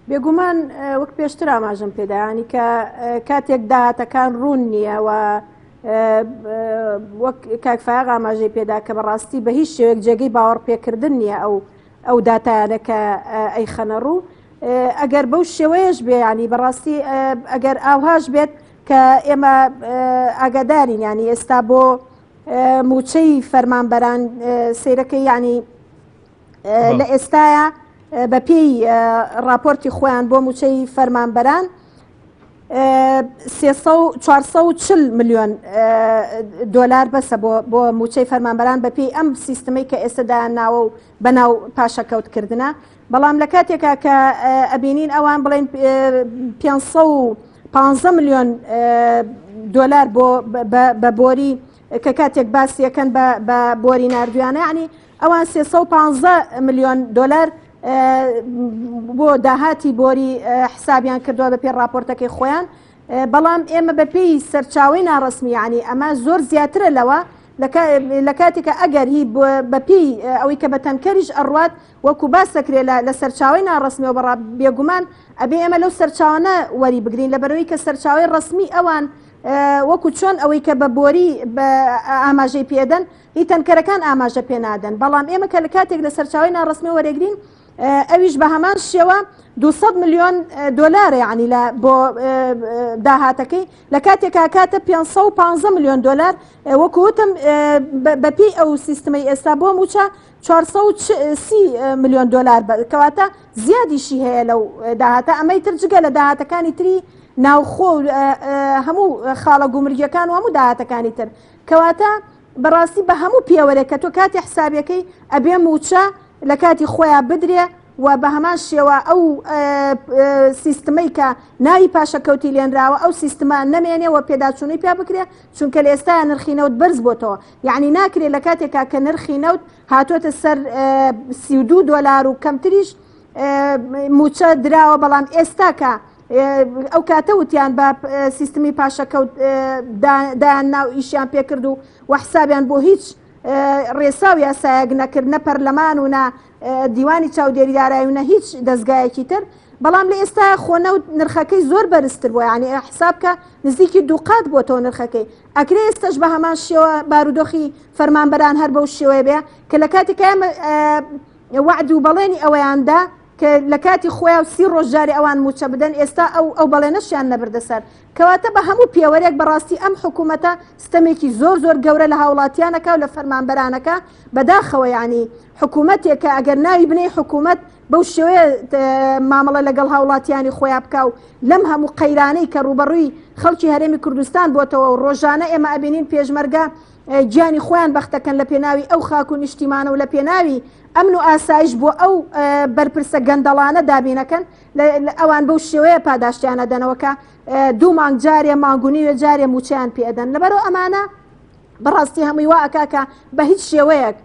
بێگومان وەک پێشتر ئاماژەم پێدایانی کە کاتێک داهاتەکان ڕوون نییە و وەک کاکفاغ ئاماژەی پێدا کە بەڕاستی بە هیچ شێوەیەک جێگەی باوەڕپێکردن نییە ئەو داتایانە کە ئەی خەنە ڕوو ئەگەر بەو شێوەیەش بێ ینی بەڕاستی ئەگەر ئاوهاش بێت کە ئێمە ئاگادارین ینی ئێستا بۆ موچەی فەرمانبەران سیرەکەی ینی لە ئێستاە بە پێی راپۆرتی خۆیان بۆ موچەی فەرمانبەران 440 ملیۆن دۆلار بەسە بۆ موچەی فەرمانبەران بە پێی ئەم سیستەمەی کە ئێستادا ناوە و بەناو پاشەکەوتکردنە بەڵام لە کاتێکا کە ئەبینین ئەوان بڵێن 515 ملیۆن دۆلار بە بۆری کە کاتێک باسیەکەن بە بۆری نردویانە ینی ئەوان 315 ملیۆن دۆلار بۆ داهاتی بۆری حسابیان کردووە بە پێ راپۆرتەکەی خۆیان بەڵام ئێمە بە پێی سەرچاوی ناڕسمی ینی ئەمە زۆر زیاترە لەوە لە کاتێکە ئەگەر هی بە پێی ئەوەی کە بە تەنکەریش ئەڕوات وەکو باس دەکرێت لە سەرچاوی ناڕسمیەوە بەڕ بێگومان ئەبێ ئێمە لەو سەرچاوانە وەری بگرین لە بەرەوەی کە سەرچاوی ڕسمی ئەوان وەکو چۆن ئەوەی کە بە بۆری بە ئاماژەی پێدەن هی تەنکەرەکان ئاماژە پێ نادەن بەڵام ئێمە کە لە کاتێک لە سەرچاوی ناڕسمی وەرەگرین ئەویش بە هەمان شێوە 200 ملیۆن دۆلارە ینی بۆ داهاتەکەی لە کاتێکا کاتە 515 ملیۆن دۆلار وەکوتم بەپی ئەو سیستمەی ئێستا بۆ موچە 430 ملیۆن دۆلار کەواتە زیادیشی هەیە لەو داهاتە ئەمەی ترجگە لە داهاتەکانی تری ناوخۆ هەموو خاڵە گومرگیەکان و هەموو داهاتەکانی تر کەواتە بەڕاستی بە هەموو پێوەرێک کە تۆ کاتی حسابەکەی ئەبێ موچە لە کاتی خۆیان بدرێ و بە هەمان شێوە ئەو سیستمەی کە ناوی پاشەکەوتی لێنراوە ئەو سیستمان نەمێنێ و پێداچوونی پێ بکرێ چونکە لە ئێستا نرخی نەوت بەرز بۆتەوە یعنی ناکرێت لە کاتێکا کە نرخی نەوت هاتوۆتە سەر $32 و کەمتریش موچە دراوە بەڵام ئێستا کە ئەو کاتە وتیان بە سیستمی پاشەکەوت دایان ناو ئیشیان پێکرد و وەحسابیان بۆ هیچ ڕێساو یاسایەک نەکرد نە پەرلەمان و نە دیوانی چاودێریدارایی و نە هیچ دەستگایەکی تر بەڵام لە ئێستا خۆنەوت نرخەکەی زۆر بەرزتر بووە یعنی حسابکە نزیکی دووقات بۆتەوە نرخەکەی ئەکرێ ئێستش بە هەمان شێوە بارودۆخی فەرمانبەران هەر بەو شێوەیە بێ کە لە کاتێک وعد و بەڵێنی ئەوەیاندا کە لە کاتی خۆیان و 30 ڕۆژجاری ئەوان موچە بدەن ئێستا ئەو بەڵێنەشیان نەبردە سەر کەواتە بە هەموو پێوەرێک بەڕاستی ئەم حکوومەتە ستەمێکی زۆر زۆر گەورە لە هاوڵاتیانەکە و لە فەرمانبەرانەکە بەداخەوە ینی حکوومەتێک کە ئەگەر ناوی بنەی حکوومەت بەو شێوەیە مامەڵە لەگەڵ هاوڵاتیانی خۆیان بکە و لەم هەموو قەیرانەی کە ڕوبەڕووی خەڵکی هەرێمی کوردستان بۆتەوە و ڕۆژانە ئێمە ئەبینین پێشمەرگە گیانی خۆیان بەختەکەن لە پێناوی ئەو خاک و نیشتیمانە و لە پێناوی ئەمن و ئاسایش بۆ ئەو بەرپرسە گەندەڵانە دابینەکەن ئەوان بەو شێوەیە پاداشتیانە دەنەوەکە 2 مانگ جارێ مانگونی وێ جارێ موچیان پێدەن لەبەرەوە ئەمانە بەڕاستی هەمووی وا ئەکاکە بە هیچ شێوەیەک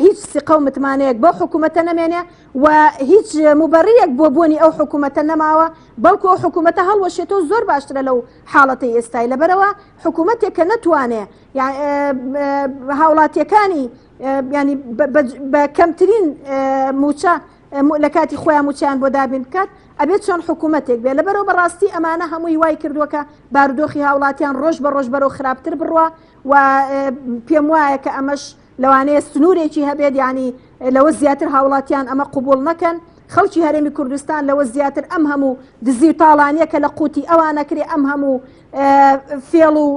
هیچ سقە و متمانەیەک بۆ حکوومەتە نەمێنێ و هیچ مبەڕیەک بۆ بوونی ئەو حکوومەتە نەماوە بەڵکو ئەو حکوومەتە هەڵوەشێتەوە زۆر باشترە لەو حاڵەتی ئێستای لەبەرەوە حکوومەتێک کە نەتوانێ هاوڵاتیەکانی ینی بە کەمترین موچە لە کاتی خۆیان موچیان بۆ دابین بکات ئەبێت چۆن حکوومەتێک بێ لەبەرەوە بەڕاستی ئەمانە هەمووی وای کردووەکە بارودۆخی هاوڵاتیان ڕۆژ بە ڕۆژ بەرەو خراپتر بڕوە و پێم وایە کە ئەمەش لەوانەیە سنوورێکی هەبێت ینی لەوە زیاتر هاوڵاتیان ئەمە قوبوڵ نەکەن خەڵکی هەرێمی کوردستان لەوە زیاتر ئەم هەموو دزی و تاڵانیە کە لە قوتی ئەوانەکرێ ئەم هەموو فێڵ و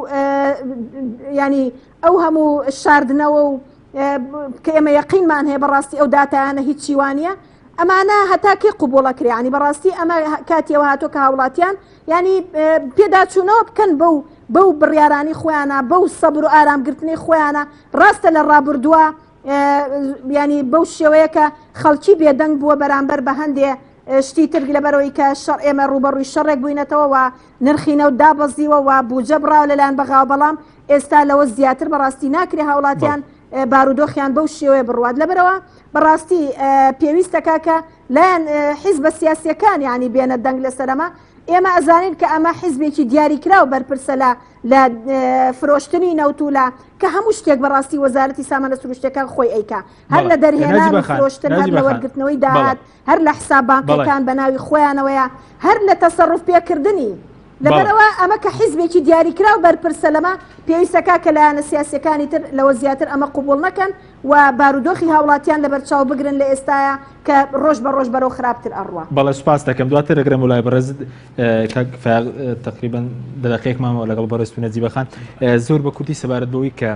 ینی ئەو هەموو شاردنەوە و کە ئێمە یەقینمان هەیە بەڕاستی ئەو داتایانە هیچ چیوانە ئەمانە هەتاکێ قوبوڵەکرێ ینی بەڕاستی ئەمە کاتیەوە هاتۆ کە هاوڵاتیان ینی پێداچوونەوە بکەن بەو بڕیارانی خۆیانە بەو سەبر و ئارامگرتنی خۆیانە ڕاستە لە ڕابردووە ینی بەو شێوەیە کە خەڵکی بێدەنگ بووە بەرامبەر بە هەندێ شتی تر لەبەرەوەی کە شەڕ ئێمە ڕوبەڕووی شەڕێک بووینەتەوە و نرخینە و دابەزیوە و بوجە بڕاو لەلایەن بەغاو بەڵام ئێستا لەوە زیاتر بەڕاستی ناکرێ هاوڵاتیان بارودۆخیان بەو شێوەیە بڕوات لەبەرەوە بەڕاستی پێویستە کاکە لایەن حیزبە سیاسیەکان ینی بێنە دەنگ لەسەرەمە ئێمە ئەزانین کە ئەمە حیزبێکی دیاریکرا و بەرپرسە لە فرۆشتنی نەوتولا کە هەموو شتێک بەڕاستی وەزارەتی سامانە سروشتەکان خۆی ئەیکا هەر لە دەرهێنان فرۆشتن هەر لە وەرگرتنەوەی داهات هەر لە حساب بانکیەکان بە ناوی خۆیانەوەیە هەر لە تەسەڕف پێکردنی لەبەرەوە ئەمە کە حیزبێکی دیاریکرا و بەرپرسە لەمە پێویستەکە کە لایەنە سیاسیەکانی تر لەوە زیاتر ئەمە قوبوڵ نەکەن و بارودۆخی هاوڵاتیان لەبەرچاو بگرن لە ئێستاە کە ڕۆژ بە ڕۆژ بەرەو خراپتر ئەڕوە. بەڵێ سوپاس دەکەم دواتر ئەگرم وڵای بەڕێز تقریبا دەقێکمانەوە لەگەڵ بەڕێز نەجیبەخان زۆر بە کورتی سەبارەت بەوەی کە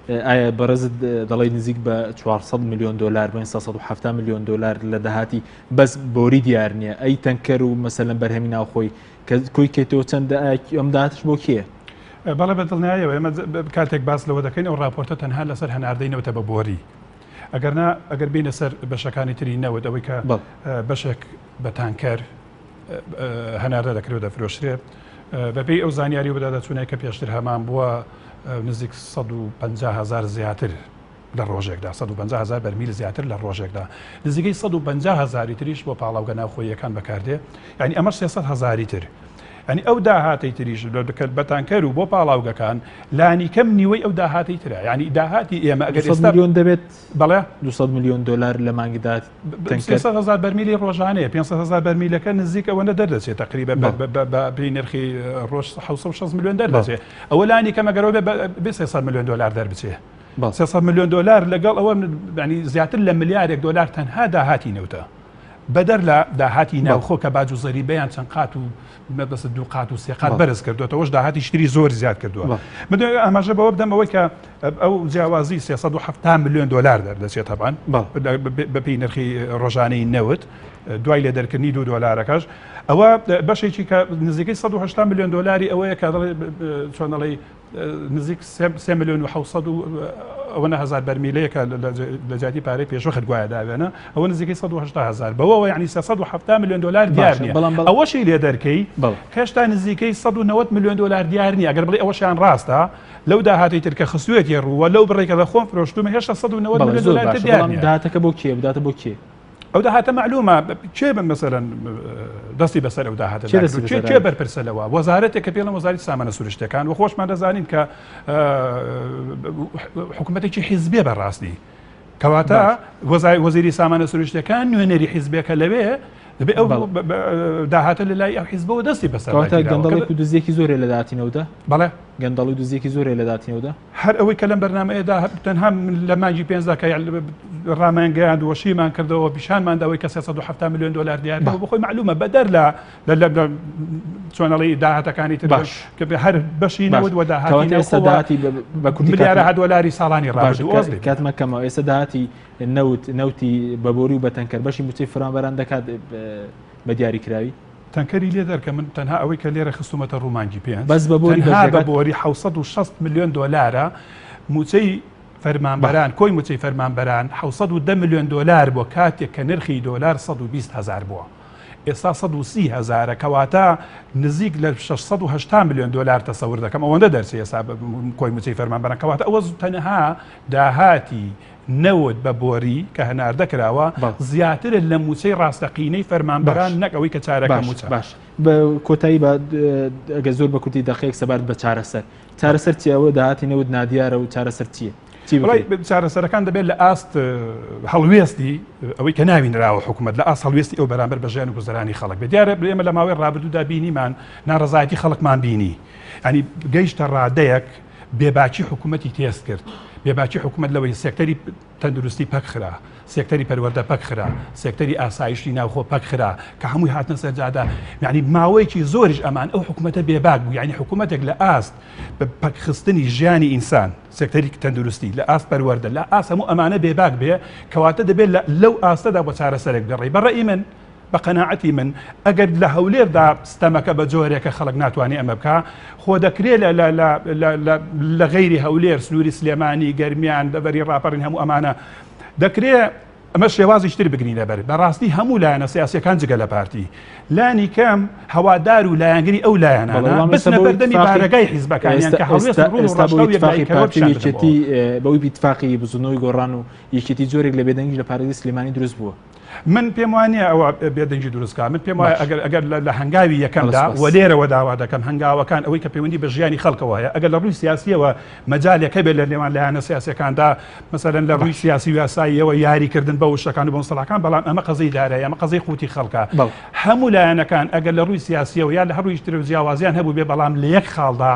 ئایا بەڕێزت دەڵی نزیک بە 400 میلیۆن دلار بە 170 میلیۆن دلار لە داهاتی بەس بۆری دیار نییە ئەی تەنکەر و مەسەلەن بەرهەمی ناوخۆی کە کوی کێتەوە چەند ئەم داهاتش بۆ کیە؟ بەڵێ بەدڵنیایەوە ئێمە کاتێک باس لەوە دەکەین ئەو راپۆرتە تەنها لەسەر هەناردەینەوەتە بە بۆری ئەگەر بینە سەر بەشەکانی تری نەوت ئەوەی کە بەشێک بە تانکەر هەناردە دەکرێت دەفرۆشرێ بەپێی ئەو زانیاری بەدا دەچوونای کە پێشتر هەمان بووە نزیک 150,000 زیاتر لە ڕۆژێکدا 150,000 بەرمیل زیاتر لە ڕۆژێکدا نزیکەی 150,000 تریش بۆ پاڵاوگە ناوخۆیەکان بەکاردێ ینی ئەمە 300,000 تر ئەنی ئەو داهاتی تریش بەتانکەر و بۆ پاڵاوگەکان لانی کەم نیوەی ئەو داهاتی ترە ینی داهاتی ئێمە ئەگەر میلیۆن دەبێت بەڵێ 200 میلیۆن دلار لە مانگیدا 300,000 بەرمیلی ڕۆژانەیە 500,000 بەرمیلەکە نزیک ئەوەنە دەردەچێت تقریبا بە نرخی ڕۆژ 760 میلیۆن دەردەچێت ئەوە لانی کەم ئەگەرەوە بێ 300 میلیۆن دلار دەربچێ 300 میلیۆن دلار لەگەڵ ئەوە ینی زیاتر لە ملیارێک دلار تەنها داهاتی نەوتە بەدەر لە داهاتی ناوخۆ کە باج و زەریبەیان چەند قات و مەبەست 2 قات و 3 قات بەرز کردوێتەوەش داهاتی شتری زۆر زیاد کردووە ئەماژە بەوە بدەم ئەوەی کە ئەو جیاوازی 370 میلیۆن دلار دەردەچێت هەبان بەپی نرخی ڕۆژانەی نەوت دوای لێ دەرکردنی 2 دلارەکەش ئەوە بەشێکی کە نزیکەی 180 میلیۆن دلاری ئەوەیە کە چۆن دەڵێ نزیک 3 میلیۆن و 700 ئەوە 1000 بەرمیلەیەکە لە جاتی پارەی پێشوە خەرگوایە داوێنە ئەوە نزیکەی 180,000 بەوەوە یعنی 370 میلیۆن دلار دیار نییە ئەوەشی لێ دەرکەی کەشتا نزیکەی 190 میلیۆن دلار دیار نییە ئەگەر بڵێ ئەوەشیان ڕاستە لەو داهاتی تر کە خستوێتی ڕووە لەو بڕێکە لە خۆم فرۆشتومە هێشتا 190 میلیۆن دلار دیار نییە. داهاتەکە بۆ کێ بداتە بۆ کێ ئەو داهاتە معلومە چێ مثلەن دەستی بەسەر ئەو داهاتە چێ بەرپرسەلەوە وەزارەتێک کە پێڵە وەزارەتی سامانە سروشتەکان و خۆشمان دەزانین کە حکوومەتێکی حیزبێ بەڕاستی کەواتە وەزیری سامانە سروشتەکان نوێنەری حیزبێکە لەوێ دەبێت ئەو داهاتە لە لای ئەو حیزبەوە دەستی بەسەر گەندەڵێک و دزیەکی زۆرێ لە داهاتینەوەدا بەڵێ گەندەڵ و دزیەکی زۆرێ لە داهاتینەوەدا هەر ئەوەی کە لەم بەرنامەیەدا تەنها لە مانگی 5 کە ڕامان گەیاند وەشیمان کردەوە پیشانمانداەوەی کە 370 میلیۆن دلار دیار بخۆی معلومە بەدەر لە چۆنەڵی داهاتەکانی تر باش کە هەر بەشی نەوت و داهاتی بە ملیارە دلاری ساڵانی ڕابردوو کاتمە کەمەوە ئێستا داهاتی نەوتی بەبۆری و بە تەنکەر بەشی موچەی فڕانبەران دەکات بە دیاریکراوی تەنکەری لێ دەرکە من تەنها ئەوەی کە لێرە خستومەتە ڕوومانگی پێ بەس بەبۆری 660 میلیۆن دلارە موچەی فەرمانبەران کۆی موچەی فەرمانبەران 610 میلیۆن دلار بۆ کاتێک کە نرخی دلار 120,000 بووە ئێستا 130,000 کەواتە نزیک لە 680 میلیۆن دلار تەسەور دەکەم ئەوەندە دەرچێ ئێستا کۆی موچەی فەرمانبەران کەواتە ئەوە تەنها داهاتی نەوت بە بۆری کە هەناردەکراوە زیاترە لە موچەی ڕاستەقینەی فەرمانبەران نەک ئەوەی کە چارەکە موچە باش بە کۆتایی ئەگە زۆر بە کورتی دەقەیەک سەبارەت بە چارەسەر چیەوە داهاتی نەوت نادیارە و چارەسەر چییە؟ چارەسەرەکان دەبێت لە ئاست هەڵوێستی ئەوەی کە ناوینراوە حکوومەت لە ئاست هەڵوێستی ئەو بەرامبەر بە ژیان و گوزەرانی خەڵک بێت دیارە ئێمە لە ماوەی ڕابردوودا بینیمان ناڕەزایەتی خەڵکمان بینی ئەنی گەیشتە ڕادەیەک بێباکی حکوومەتی تێست کرد بێباکی حکوومەت لەوەی سێکتەری تەندروستی پەکخرا سێکتەری پەروەردە پەکخرا سێکتەری ئاسایشتی ناوخۆ پەکخرا کە هەمووی هاتنە سەرجادا یعنی ماوەیەکی زۆریش ئەمان ئەو حکوومەتە بێباک بوو یعنی حکوومەتێک لە ئاست بە پەکخستنی ژیانی ئینسان سێکتەری تەندروستی لە ئاست پەروەردە لە ئاست هەموو ئەمانە بێباک بێ کەواتە دەبێت لەو ئاستەدا بۆ چارەسەرێک بگەڕێ بەڕێی من بە قەناعەتی من ئەگەر لە هەولێردا ستەمەکە بە جۆرێکە خەڵک ناتوانێت ئەمە بکە خۆ دەکرێت لە غەیری هەولێر سنووری سلێمانی گەرمیان دەبەری ڕاپەڕین هەموو ئەمانە دەکرێت ئەمە شێوازی تر بگرین لەبەر بەڕاستی هەموو لایەنە سیاسیەکان جگە لە پارتی لانی کەم هەوادار و لایەنگری ئەو لایەنانە بچنە بەردەمی بارەگای حیزبەکانیان کە بەوەی بیتفاقی بزنەوەی گۆڕان و یەکێتی جۆرێک لە بێدەنگی لە پارێزی سلێمانی دروست بووە من پێم وانە ئەوە بێدەنگی دروستکە من پێم وایە ئەگەر لە هەنگاوی یەکەمدا و لێرەوە داوا دەکەم هەنگاوەکان ئەوەی کە پەیوەندی بە ژیانی خەڵکەوەیە ئەگەر لە ڕووی سیاسیەوە مەجالێکە بێت لە نێوان لایەنە سیاسیەکاندا مەسەلەن لە ڕووی سیاسی و یاساییەوە یاریکردن بە وشەکان و بە مستەڵاکان بەڵام ئەمە قەزەی دارایە ئەمە قەزەی قوتی خەڵکە هەموو لایەنەکان ئەگەر لە ڕووی سیاسیەوە یا لە هەروی تر جیاوازیان هەبوو بێ بەڵام لە یەک خاڵدا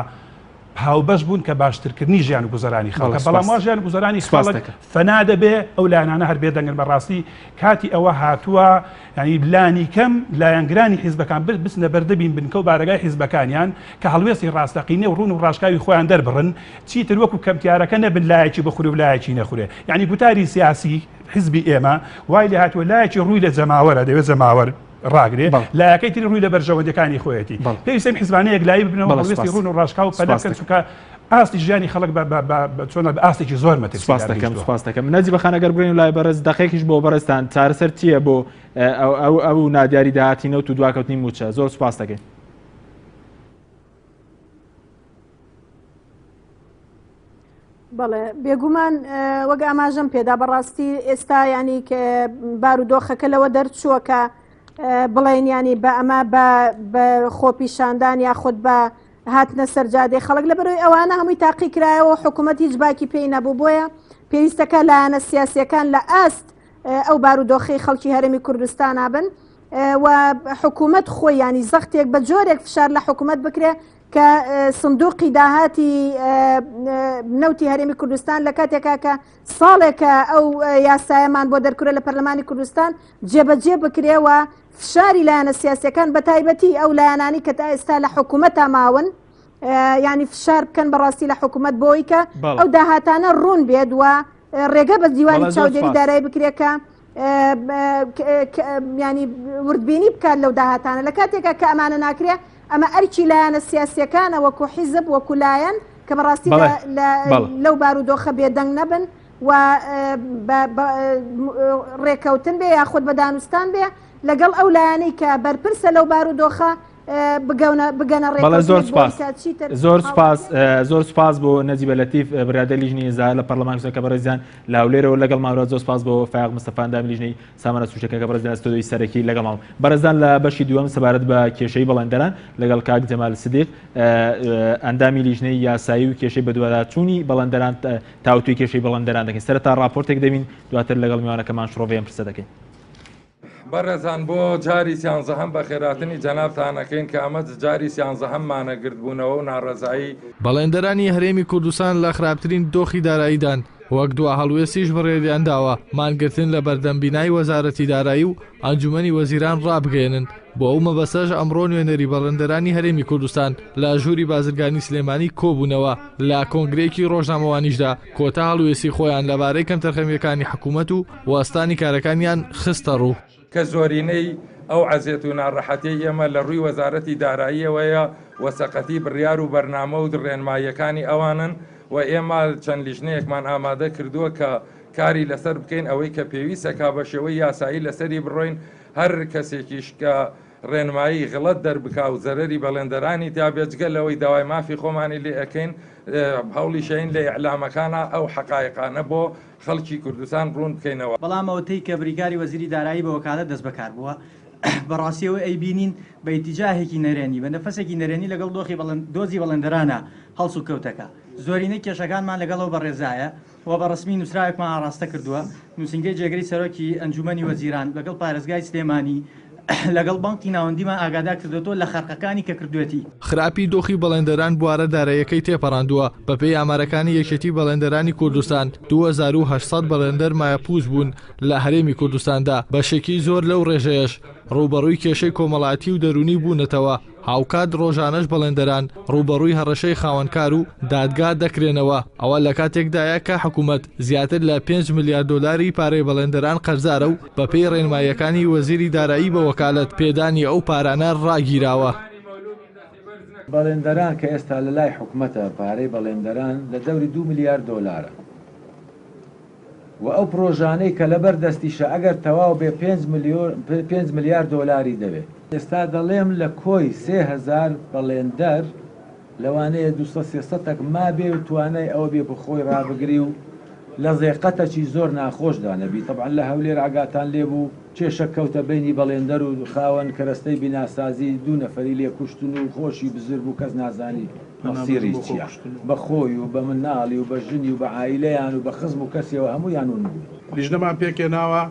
هاوبەش بوون کە باشترکردنی ژیان و گوزەرانی خەڵک بەڵام وا ژیان و گوزەرانی خەڵک فەنا دەبێ ئەو لایەنانە هەر بێدەنگن بەڕاستی کاتی ئەوە هاتووە ینی لانی کەم لایەنگرانی حیزبەکان بچنە بەردەبین بنکە و بارەگای حیزبەکانیان کە هەڵوێستی ڕاستەقینە و ڕوون و ڕاشکاوی خۆیان دەربڕن چیتر وەکو کەمتیارەکە نەبن لایەکی بخورێ و لایەکی نەخورێ یعنی گوتاری سیاسی حیزبی ئێمە وای لێ هاتووە لایەکی ڕووی لە جەماوەرە دەوێت جەماوەر ڕاگرێ لایەکەی تری ڕووی لە بەرژەوەندەکانی خۆیەتی پێویستم حیزبانەیەک لای ببنەوە هەڵوێستی ڕوون و ڕاشکاو و پەلەکەن چونکە ئاستی ژیانی خەڵک چۆن بە ئاستێکی زۆر مەتر سپاس دەکەم نەجی بەخانەگەر بڕین و لای بەرز دەقێکیش بۆ بەرزتان چارەسەر چییە بۆ ئەو نادیاری داهاتینەوت و دواکەوتنی موچە زۆر سپاس دەکەین بەڵێ بێگومان وەک ئاماژەم پێدا بەڕاستی ئێستا ینی کە بارودۆخەکە لەوە دەرچووە کە بڵێن ینی بە ئەمە بە خۆپیشاندان یاخود بە هاتنە سەرجادەی خەڵک لە بەرەوەی ئەوانە هەمووی تاقی کرایەوە حکوومەت هیچ باکی پێی نەبوو بۆیە پێویستەکە لایەنە سیاسیەکان لە ئاست ئەو بارودۆخەی خەڵکی هەرێمی کوردستان نابن و حکوومەت خۆی ینی زەختێک بە جۆرێک فشار لە حکوومەت بکرێ کە سندوقی داهاتی نەوتی هەرێمی کوردستان لە کاتێکا کە ساڵێکە ئەو یاسایەمان بۆ دەرکورە لە پەرلەمانی کوردستان جێبەجێ بکرێەوە فشاری لایەنە سیاسیەکان بە تایبەتی ئەو لایەنانی کە تا ئێستا لە حکوومەتە ماون ینی فشار بکەن بەڕاستی لە حکوومەت بۆی کە ئەو داهاتانە ڕوون بێت و ڕێگە بە دیوانی چاودێری دارایی بکرێکە ینی وردبینی بکات لەو داهاتانە لە کاتێکە کە ئەمانە ناکرێ ئەمە ئەرکی لایەنە سیاسیەکانە وەکو حیزب وەکو لایەن کە بەڕاستی لەو بارودۆخە بێدەنگ نەبن و ڕێکەوتن بێ یاخود بە دانوستان بێ لەگەڵ ئەو لایەنەی کە بەرپرسە لەو بارودۆخە بگەنە بەڵێ زۆر سپاس بۆ نەجیبە لەتیف برادەر لیژنەی زاهر لە پەرلەمانی کە بەڕێزیان لاولێرەوە لەگەڵ ماوە زۆر سپاس بۆ فایق مستەفا ئەندامی لیژنەی سامانە سروشتەکان کە بەڕێزیان ستۆدیۆی سەرەکی لەگەڵ ماوە بەڕێزان لە بەشی دووەم سەبارەت بە کێشەی بەڵێندەران لەگەڵ کاک جەمال سدیق ئەندامی لیژنەی یاسایی و کێشەی بەدواداچوونی بەڵێندەران تاوتوی کێشەی بەڵێندەران دەکەین سەرەتا راپۆرتێک دەبین دواتر لەگەڵ میوانەکەمان شڕۆڤەیەم پرسە دەکەین. بەڕێزان بۆ جاری سیانزەهەم بە خێراتنی جەنابتانەکەین کە ئەمە جاری سیانزەهەممانە گرتبوونەوە و ناڕێزایی بەڵێندەرانی هەرێمی کوردستان لە خراپترین دۆخی داراییدان وەک دوا هەڵوێستیش بڕێریان داوە مانگرتن لە بەردەمبینای وەزارەتی دارایی و ئەنجومەنی وەزیران ڕابگەێنن بۆ ئەو مەبەستەش ئەمڕۆ نوێنەری بەڵێندەرانی هەرێمی کوردستان لە ژووری بازرگانی سلێمانی کۆبوونەوە لە کۆنگرێکی ڕۆژنامەوانیشدا کۆتا هەڵوێستی خۆیان لەبارەی کەمتەرخەمیەکانی حکوومەت و وەستانی کارەکانیان خستە ڕوو کە زۆرینەی ئەو عەزیەت و ناڕەحەتی ئێمە لە ڕووی وەزارەتی داراییەوەیە وەسەقەتی بڕیار و بەرنامە و ڕێنماییەکانی ئەوانن و ئێمە چەند لیژنەیەکمان ئامادە کردووە کە کاری لەسەر بکەین ئەوەی کە پێویستەکە بە شێوەی یاسایی لەسەری بڕۆین هەر کەسێکیش کە ڕێنمایی غڵەت دەربکا و زەرەری بەڵێندەرانی تابێجگە لەوەی داوای مافی خۆمانی لێ ئەەکەین هەوڵی شەین لە ئیعلامەکانە ئەو حەقایقانە بۆ خەڵکی کوردستان ڕوون بکەینەوە. بەڵام ئەوەی کە بریکاری وەزیری دارایی بە وەکالەت دەست بەکار بووە بەڕاستیەوە ئەیبینین بە ئیتیجاهێکی نەرێنی بە نەفەسێکی نەرێنی لەگەڵ دۆزی بەڵێندەرانە هەڵس و کەوتەکە زۆرینەی کێشەکانمان لەگەڵەوە بەڕێزایە و بە ڕسمی نووسراوێکمان ئاڕاستە کردووە نووسنگەی جێگەری سەرۆکی ئەنجومەنی وەزیران لەگەڵ پارێزگای سلێمانی لەگەڵ بانکی ناوەندیمان ئاگادار کردوێتەوە لە خەرقەکانی کە کردوێتی خراپی دۆخی بەڵێندەران بوارە داراییەکەی تێپەڕاندووە بەپێی ئامارەکانی یەکێتی بەڵێندەرانی کوردستان 2800 بەڵێندەر مایەپووز بوون لە هەرێمی کوردستاندا بەشێکی زۆر لەو ڕێژەیەش ڕوبەڕووی کێشەی کۆمەڵاتی و دەرونی بوونەتەوە هاوکات ڕۆژانەش بەڵێندەران ڕوبەڕووی هەڕەشەی خاوەنکار و دادگا دەکرێنەوە ئەوە لە کاتێکدایە کە حکوومەت زیاتر لە 5 ملیار دلاری پارەی بەڵێندەران قەرزارە و بەپێی ڕێنماییەکانی وەزیری دارایی بە وەکالەت پێدانی ئەو پارانە ڕاگیراوە. بەڵێندەران کە ئێستا لە لای حکوومەتە پارەی بەڵێندەران لە دەوری 2 ملیار دلارە و ئەو پرۆژانەی کە لەبەر دەستیشە ئەگەر تەواو بێ 5 ملیار دلاری دەبێت ئێستا دەڵێم لە کۆی 3000 بەڵێندەر لەوانەیە 200 ما بێ و توانای ئەوە بێ بخۆی ڕابگری و لە زێقەتەکی زۆر ناخۆشدا نەبی طبعا لە هەولێر ئاگاتان لێبوو کێشە کەوتە بینی بەڵێندەر و خاوەن کەرەستەی بیناسازی 2 نەفەری لێ کوشتن و خۆشی بزر بوو کەس نازانی مەسیری چییە بە خۆی و بە مناڵی و بە ژنی و بە عایلەیان و بە خزم و کەسیەوە هەموویان ون بوو. لیژنەمان پێکێناوە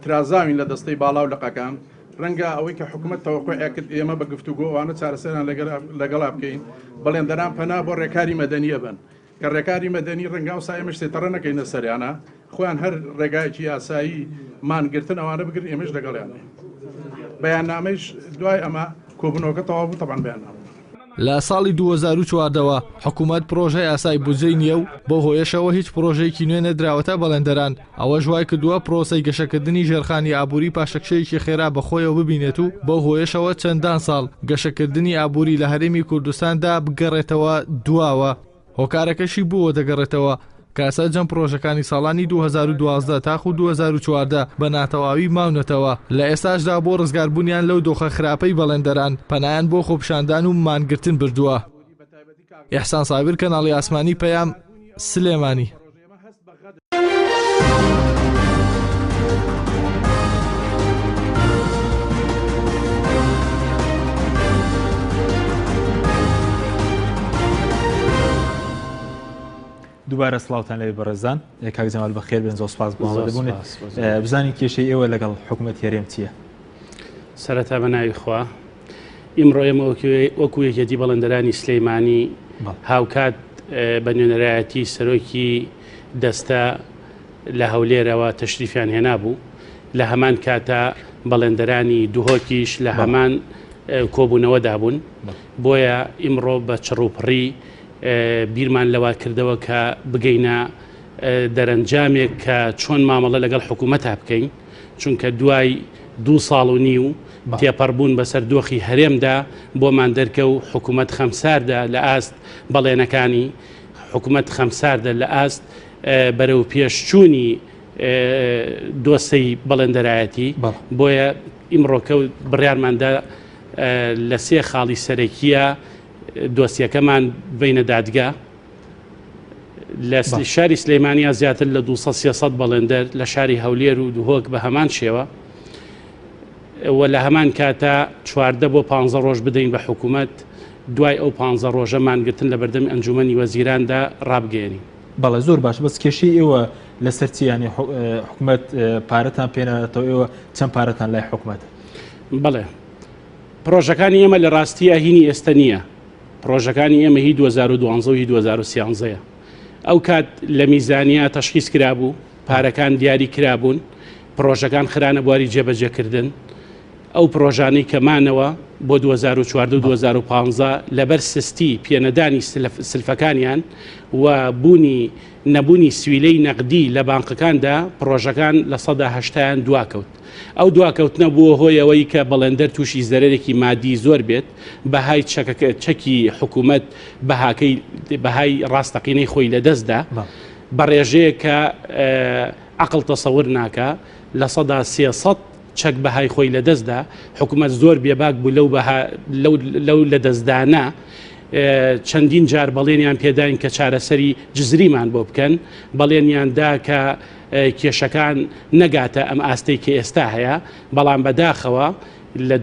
ترازاوین لە دەستەی باڵا و لەقەکان ڕەنگە ئەوەی کە حکوومەت تەوەقعێکرد ئێمە بە گفتوگۆ ئەوانە چارەسەران لەگەڵا بکەین بەڵێندەران پەنا بۆ ڕێکاری مەدەنیە بن کە ڕێکاری مەدەنی ڕەنگا و سایمەش تێتەڕە نەکەینە سەریانە خۆیان هەر ڕێگایکی یاسایی مانگرتن ئەوانە بگرن ئێمەش لەگەڵیان بەیاننامەش دوای ئەمە کۆبنەوەکە تەواو بوو تەبان بەیاننامە. لە ساڵی 2014ەوە حکوومەت پرۆژەی ئاسای بودجەی نییە و بۆ هۆیشەوە هیچ پرۆژەیەکی نوێ نەدراوەتە بەڵێندەران ئەوە ژوای کردووە پرۆسەی گەشەکردنی ژێرخانی ئابووری پاشەکشەیەکی خێرا بەخۆیەوە ببینێت و بۆ هۆیشەوە چەندان ساڵ گەشەکردنی ئابووری لە هەرێمی کوردستاندا بگەڕێتەوە دواوە هۆکارەکەشی بووە دەگەڕێتەوە کاسە جەم پرۆژەکانی ساڵانی 2012 تاخو 2014 بە ناتەواوی ماونەتەوە لە ئێستاشدا بۆ ڕزگاربوونیان لەو دۆخە خراپەی بەڵێندەران پەنایان بۆ خۆپشاندان و مانگرتن بردووە. ئیحسان سابر کەناڵی ئاسمانی پەیام سلێمانی. دووبارە سڵاوتان لەوێ بەڕێزان کاک جەمال بەخێر بێن زۆر سپاس بۆ ئامادەبوونێت بزانین کێشەی ئێوە لەگەڵ حکوومەت هەرێم چییە؟ سەرەتا بە ناوی خوا ئیمڕۆ ئێمە وەکو یەکێتی بەڵێندەرانی سلەیمانی هاوکات بە نوێنەرایەتی سەرۆکی دەستە لە هەولێرەوە تەشریفیان هێنابوو لە هەمان کاتە بەڵێندەرانی دووهۆکیش لە هەمان کۆبوونەوەدا بوون بۆیە ئیمڕۆ بە چڕوپڕی بیرمان لەوا کردەوە کە بگەینە دەرەنجامێک کە چۆن مامەڵە لەگەڵ حکوومەتا بکەین چونکە دوای 2 ساڵ و نیو تێپەڕبوون بەسەر دۆخی هەرێمدا بۆمان دەرکە و حکوومەت خەمساردە لە ئاست بەڵێنەکانی حکوومەت خەمساردە لە ئاست بەرەو پێشچوونی دۆستەی بەڵێندەرایەتی بۆیە ئیمڕۆکە بڕیارماندا لە سێ خاڵی سەرەکیە دۆسیەکەمان بینە دادگا لە شاری سلەیمانیا زیاتر لە 200 بەڵێندەر لە شاری هەولێر و دوهۆک بە هەمان شێوە و لە هەمان کاتە 14 بۆ 15 ڕۆژ بدەین بە حکوومەت دوای ئەو 15 ڕۆژەمان گرتن لە بەردەمی ئەنجومەنی وەزیراندا ڕابگەێنین. بەڵێ زۆر باش بەس کێشەی ئێوە لەسەر چیانی حکوومەت پارەتان پێنەرێتەوە ئێوە چەند پارەتان لای حکوومەت؟ بەڵێ پرۆژەکانی ئێمە لە ڕاستیە هینی ئێستا نییە، پرۆژەکانی ئێمە هی 2012 و 2013 ئەو کات لە میزانیا تەشخیص کرابوو، پارەکان دیاری کرابوون، پرۆژەکان خرانە بواری جێبەجێکردن. ئەو پرۆژانەی کەمانەوە بۆ 2014 و 2015 لەبەر سستی پێنەدانی سلفەکانیان و نەبوونی سویلەی نەقدی لە بانقەکاندا پرۆژەکان لە 180 دواکەوت. ئەو دواکەوتنە بووە هۆی ئەوەی کە بەڵێندەر تووشی زەرێکی مادی زۆر بێت، بەهای چەکی حکوومەت بەهای ڕاستەقینەی خۆی لەدەستدا بە ڕێژەیە کە عقل تەسەور ناکە لە 300 چەک بەهای خۆی لەدەستدا حکوومەت زۆر بێباک بوو لەو لەدەستدانە چەندین جار بەڵێنیان پێداین کە چارەسەری جزریمان بۆ بکەن، بەڵێنیاندا کە کێشەکان نەگاتە ئەم ئاستەی کە ئێستا هەیە، بەڵام بەداخەوە لە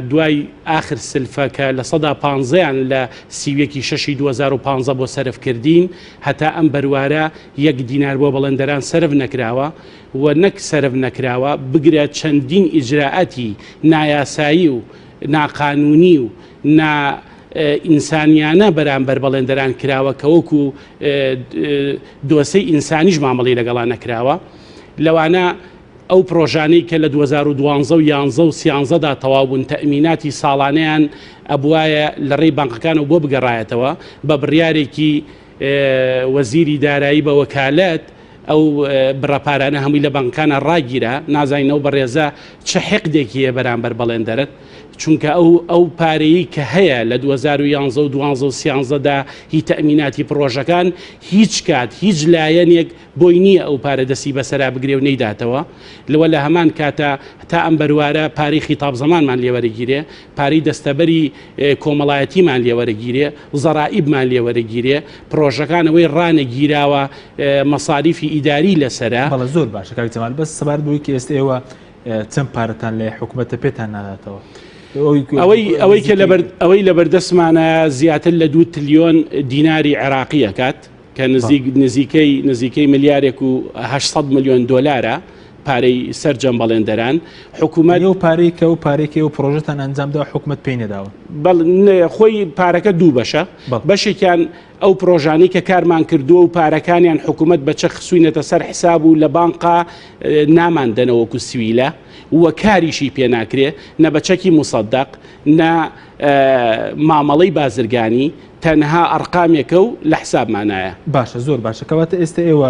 دوای ئاخر سلفەکە لە 115یان لە سیوێکی 6 2015 بۆ سەرفکردین هەتا ئەم بەروارە 1 دینار بۆ بەڵێندەران سەرف نەکراوە و نەک سەرف نەکراوە بگرێت چەندین ئیجراعەتی نایاسایی و ناقانونی و ئینسانیانە بەرامبەر بەڵێندەران کراوە کە وەکو دۆسەی ئینسانیش مامەڵی لەگەڵان نەکراوە. لەوانە ئەو پرۆژانەی کە لە 2012 و 11 و 13دا تەواو بوون تەئمیناتی ساڵانەیان ئەبوایە لە ڕێی بانقەکانەوە بۆ بگەڕایەتەوە بە بڕیارێکی وەزیری دارایی بە وەکالەت ئەو بڕەپارانە هەمووی لە بانقەکانە ڕاگیرە، نازانینەوە بەڕێزە چه حقدێکیە بەرامبەر بەڵێندەرت، چونکە ئەو پارەیە کە هەیە لە 2011 و 2013دا هی تەئمیناتی پرۆژەکان هیچ کات هیچ لایەنێک بۆی نییە ئەو پارە دەستی بەسەرا بگرێ و نەیداتەوە. لەوە لە هەمان کاتە تا ئەم بەروارە پارەی خیتاب زەمانمان لێوەرەگیرێ، پارەی دەستەبەری کۆمەڵایەتیمان لێوەرەگیرێ، زەرائیبمان لێوەرەگیرێ، پرۆژەکانەوەی ڕانەگیراوە مەساریفی ئیداری لەسەرە. بەڵە زۆر باشە کاک جەمال، بەس سەبارەت بووی کە ئێستا ئێوە چەند پارەتان لە حکوومەتە پێتان ناداتەوە؟ ئەوەی لە بەردەستمانە زیاتر لە 2 تریلیۆن دیناری عێراقی کات کە نزیکەی ملیارێک و 800 ملیۆن دۆلارە پارەی سەرجەم بەڵێندەران. حکوومەت و پارێکە و پارێکی و پرۆژەتان ئەنجامدا حکوومەت پێی نەداوە. خۆی پارەکە دوو بەشە، بەشێکیان ئەو پرۆژانەی کە کارمان کردووە و پارەکانیان حکوومەت بەچە خسووینەتە سەر حساب و لە بانقا ناماندنەوەکو سویلە وە کاریشی پێ ناکرێ، نە بەچەکی مصدق نە مامەڵەی بازرگانی، تەنها ئەرقامێکە و لە حسابمانایە. باشە زۆر باشە، کەواتە ئێستا ئێوە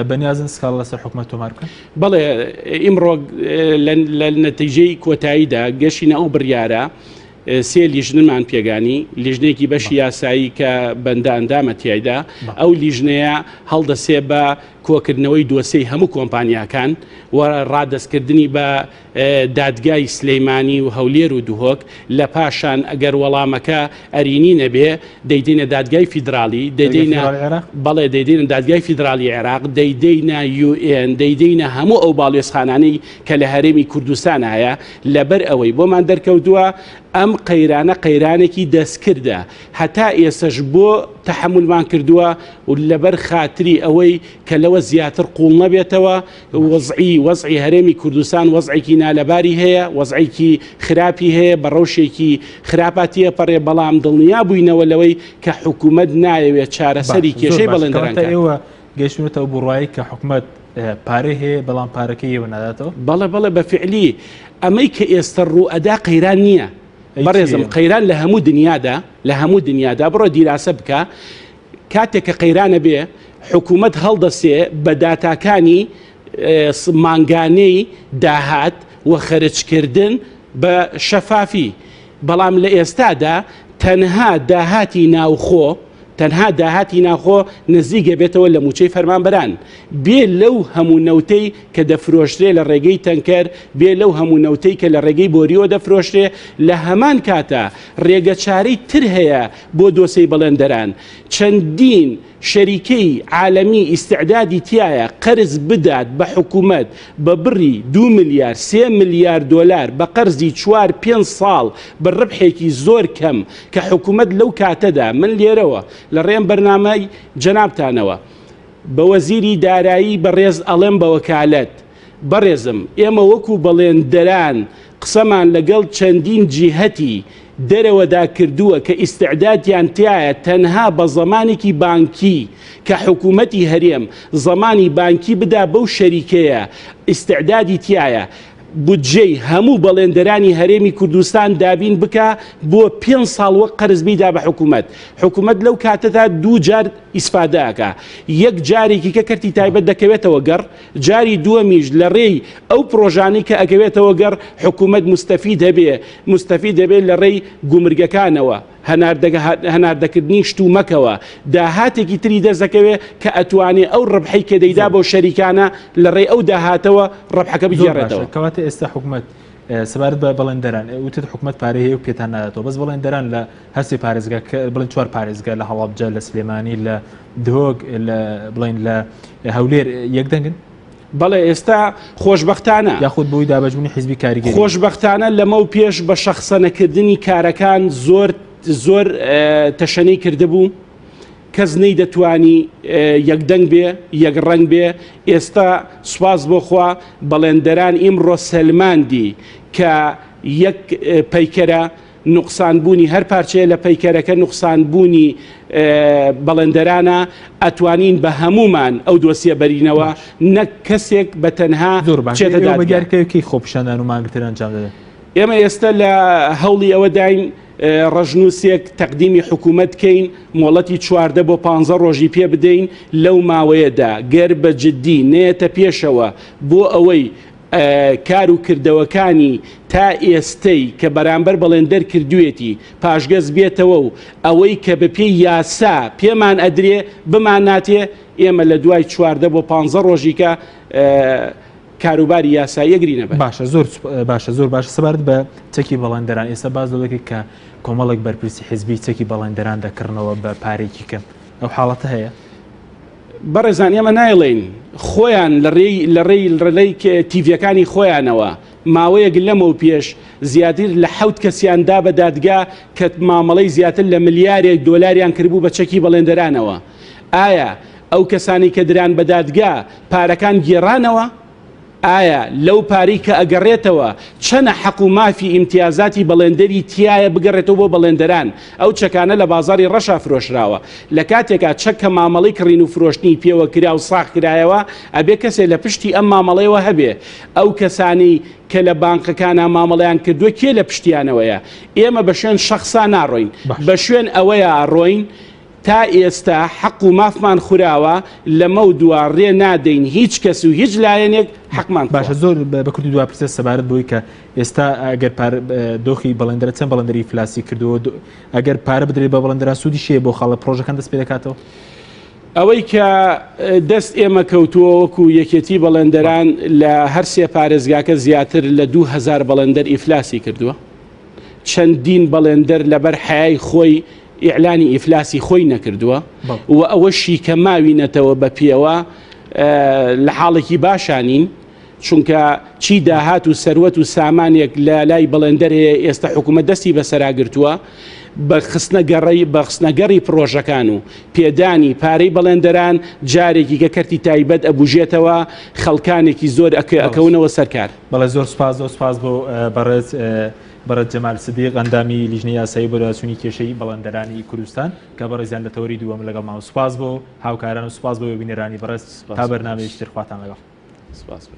بەنیازن سکاڵ لەسەر حکوومەت تۆمار بکەن؟ بەڵێ ئیمڕۆ لە نەتیجەی کۆتاییدا گەشتینە ئەو بڕیارە 3 لیژنمان پێگانی، لیژنێکی بەشی یاسایی کە بەندە ئەندامە تایدا، ئەو لیژنەیە هەڵدەسێ بە کۆکردنەوەی دۆسەی هەموو کۆمپانیاکان و ڕادەستکردنی بە دادگای سلەیمانی و هەولێر و دوهۆک، لە پاشان ئەگەر وەڵامەکە ئەرینی نەبێ دەیدێنە دادگای فیدرالی، بەڵێ دەیدێنە دادگای فیدرالی عێراق، دەیدەینە UN، دەیدەینە هەموو ئەو باڵێزخانانەی کە لە هەرێمی کوردستان هەیە. لەبەر ئەوەی بۆمان دەرکەوتووە ئەم قەیرانە قەیرانێکی دەستکردە، هەتا ئێسەش بۆ تەحملمان کردووە و لەبەر خاتری ئەوەی کە لەوە زیاتر قوڵ نەبێتەوە وەزعی هەرێمی کوردستان وەزعێکی نالەباری هەیە، وەزعێکی خراپی هەیە، بە ڕەوشێکی خراپاتیە پەڕێ، بەڵام دڵنیا بووینەوە لەوەی کە حکوومەت نایەوێت چارەسەری کێشەی بەڵێندەران. ئێوە گەیشتونەتەوە بڕوایی کە حکوومەت پارەی هەیە بەڵام پارەکەی ئێوە ناداتەوە؟ بەڵێ بەفعلی ئەمەی کە ئێستا ڕوئەدا قەیران نییە. بەڕێزم قەیران لە هەموو دنیادا بڕۆ دیراسە بکە، کاتێک کە قەیرانە بێ حکوومەت هەڵدەسێ بە داتاکانی مانگانەی داهات و خەرجکردن بە شەفافی، بەڵام لە ئێستادا تەنها داهاتی ناوخۆ تەنها داهاتی ناخۆ نزیگە بێتەوە لە موچەی فەرمانبەران بێ لەو هەموو نەوتەی کە دەفرۆشترێ لە ڕێگەی تەنکەر بێ لەو هەموو نەوتەی کە لە ڕێگەی بۆریۆ دەفرۆشتێ لە هەمان کاتە ڕێگەچارەی تر هەیە بۆ دۆسەی بەڵێندەران چەندین شەریکەی عالەمی ئیستعدادی تایە قەرز بدات بە حکوومەت بە بڕی 2 میلیارد 3 میلیارد دلار بە قەرزی 4-5 ساڵ بە ڕبحێکی زۆر کەم کە حکوومەت لەو کاتەدا من لێرەوە لە ڕێم بەرنامەی جەنابتانەوە بە وەزیری دارایی بەڕێز ئەڵێم بە وەکالەت بەڕێزم ئێمە وەکو بەڵێندەران قسەمان لەگەڵ چەندین جیهەتی دەرەوەدا کردووە کە ئیستعدادیان تایە تەنها بە زەمانێکی بانکی کە حکوومەتی هەرێم زەمانی بانکی بدا بەو شەریکەیە ئیستعدادی تایە بودجەی هەموو بەڵێندەرانی هەرێمی کوردستان دابین بکە بۆ 5 ساڵ وەک قەرز بیدا بە حکوومەت حکوومەت لەو کاتەدا 2 جار ئیسفادەکە یەک جارێکی کە کەرتی تایبەت دەکەوێتەوە گەڕ جاری دووەمیش لە ڕێی ئەو پرۆژانی کە ئەگەوێتەوە گەڕ حکوومەت مستەفید دەبێت لە ڕێی گومرگەکانەوە هەناردەکردنی شتومەکەوە داهاتێکی تری دەزەکەوێت کە ئەتوانێت ئەو ڕبحەی کە دەیدا بۆ شەریکانە لە ڕێی ئەو داهاتەوە ڕبحەکە بگێڕێتەوە کەواتە ئێستا حکوومەت سەبارەت بە بەڵێندەران وتت حکوومەت پارەی هەیە و پێتان ناداتەوە بەس بەڵێندەران لە هەرسێ پارێزگا بڵێن 4 پارێزگا لە هەڵابجە لە سلێمانی لە دهۆک بڵێن لە هەولێر یەکدەنگن بەڵێ ئێستا خۆشببختانە یاخود بۆی دابەژبوونی حیزبی کاریگەری خۆشببختانە لەمە و پێش بە شەخسەنەکردنی کارەکان زۆر تەشەنەی کردهبوو کەس نەی دەتوانی یەکدەنگ بێ یەک ڕنگ بێ ئێستا سوپاس بۆخوا بەڵێندەران ئیمڕۆ سەلماندی کە یەک پەیکەرە نوقسانبوونی هەر پارچەیە لە پەیکەرەکە نوقسانبوونی بەڵێندەرانە ئەتوانین بە هەمومان ئەو دۆسیە بەرینەوە نەک کەسێک بە تەنها بەگارکەوەکی خۆپشاندان و ماگرتران جام دەدەن ئێمە ئێستا لە هەوڵی ئەوە داین ڕژنووسێک تەقدیمی حکوومەت کەین مۆڵەتی 14 بۆ 15 ڕۆژی پێ بدەین لەو ماوەیەدا گەر بە جددی نێتە پێشەوە بۆ ئەوەی کار و کردەوەکانی تا ئێستەی کە بەرامبەر بەڵێندەر کردوێتی پاشگەز بێتەوە و ئەوەی کە بە پێی یاسا پێمان ئەدرێ بمان ناتێ ئێمە لە دوای 14 بۆ 15 ڕۆژیکە کاروباری یاسایی گرینە باشە زۆر باش سەبارەت بە چەکی بەڵێندەران ئێستا باز دەکەیت کە کۆمەڵێک بەرپرسی حیزبی چەکی بەڵێندەران دەکردنەوە بە پارێکی کەم ئەو حاڵەتە هەیە بەڕێزان ئێمە نایڵێن خۆیان لەڕێی تیڤەکانی خۆیانەوە ماوەیەک لەمە پێش زیاتر لە 7 کەسیاندا بە دادگا کە مامەڵەی زیاتر لە ملیارێک دۆلاریان کردبوو بە چەکی بەڵێندەرانەوە ئایا ئەو کەسانی کە دران بە دادگا پارەکان گێڕانەوە ئایا لەو پارەی کە ئەگەڕێتەوە چەنە حەق و مافی ئیمتیازاتی بەڵێندەری تایە بگەڕێتەوە بۆ بەڵێندەران ئەو چەکانە لە بازاری ڕەشا فرۆشراوە لە کاتێکا چەک کە مامەڵی کڕین و فرۆشتنی پێوە کرا و ساخ کرایەوە ئەبێ کەسێک لە پشتی ئەم مامەڵەیەوە هەبێ ئەو کەسانی کە لە بانکەکانە مامەڵیان کردووە کێ لە پشتیانەوەیە ئێمە بە شوێن شەخصا ناڕۆین بە شوێن ئەوەیە ئاڕۆین تا ئێستا حەق و مافمان خوراوە لەمە و دووارڕێ نادەین هیچ کەس و هیچ لایەنێک حەقمان باشە زۆر بە کوردی دوا پرسە سەبارەت بۆی کە ئێستا ئەگەر دۆخی بەڵێندەرە چەند بەڵێندەری فلاسی کردووە ئەگەر پارە بدرێت بە بەڵێندەرا سوودی شێ بۆ خاڵە پرۆژەکان دەست پێ دەکاتەوە ئەوەی کە دەست ئێمە کەوتووە وەکو یەکێتی بەڵێندەران لە هەر سێ پارێزگاکە زیاتر لە 2000 بەڵێندەر ئیفلاسی کردووە چەندین بەڵێندەر لەبەر حیای خۆی ئیعلانی ئیفلاسی خۆی نەکردووە و ئەوەشی کە ماوینەتەوە بە پێوە لە حاڵێکی باشانین چونکە چی داهات و سەروەت و سامانێک لە لای بەڵێندەر هەیە ئێستا حکوومەت دەستی بەسەراگرتووە بە خستنەگەڕی پرۆژەکان و پێدانی پارەی بەڵێندەران جارێکی کە کەرتی تایبەت ئەبوژێتەوە خەڵکانێکی زۆر ئەکەونەوە سەرکار بەڵێ زۆر سپاس بۆ بەڕێز جەمال سدیق ئەندامی لیژنەی یاسایی بەڕێوەچوونی کێشەی بەڵێندەرانی کوردستان کە بەڕێزیان لە تەوەری دووەم لەگەڵ ماوە سوپاس بۆ هاوکاران و سوپاس بۆ بینەرانی بەڕێز تا بەرنامەیەکی تر خواتان لەگەڵ سپاس.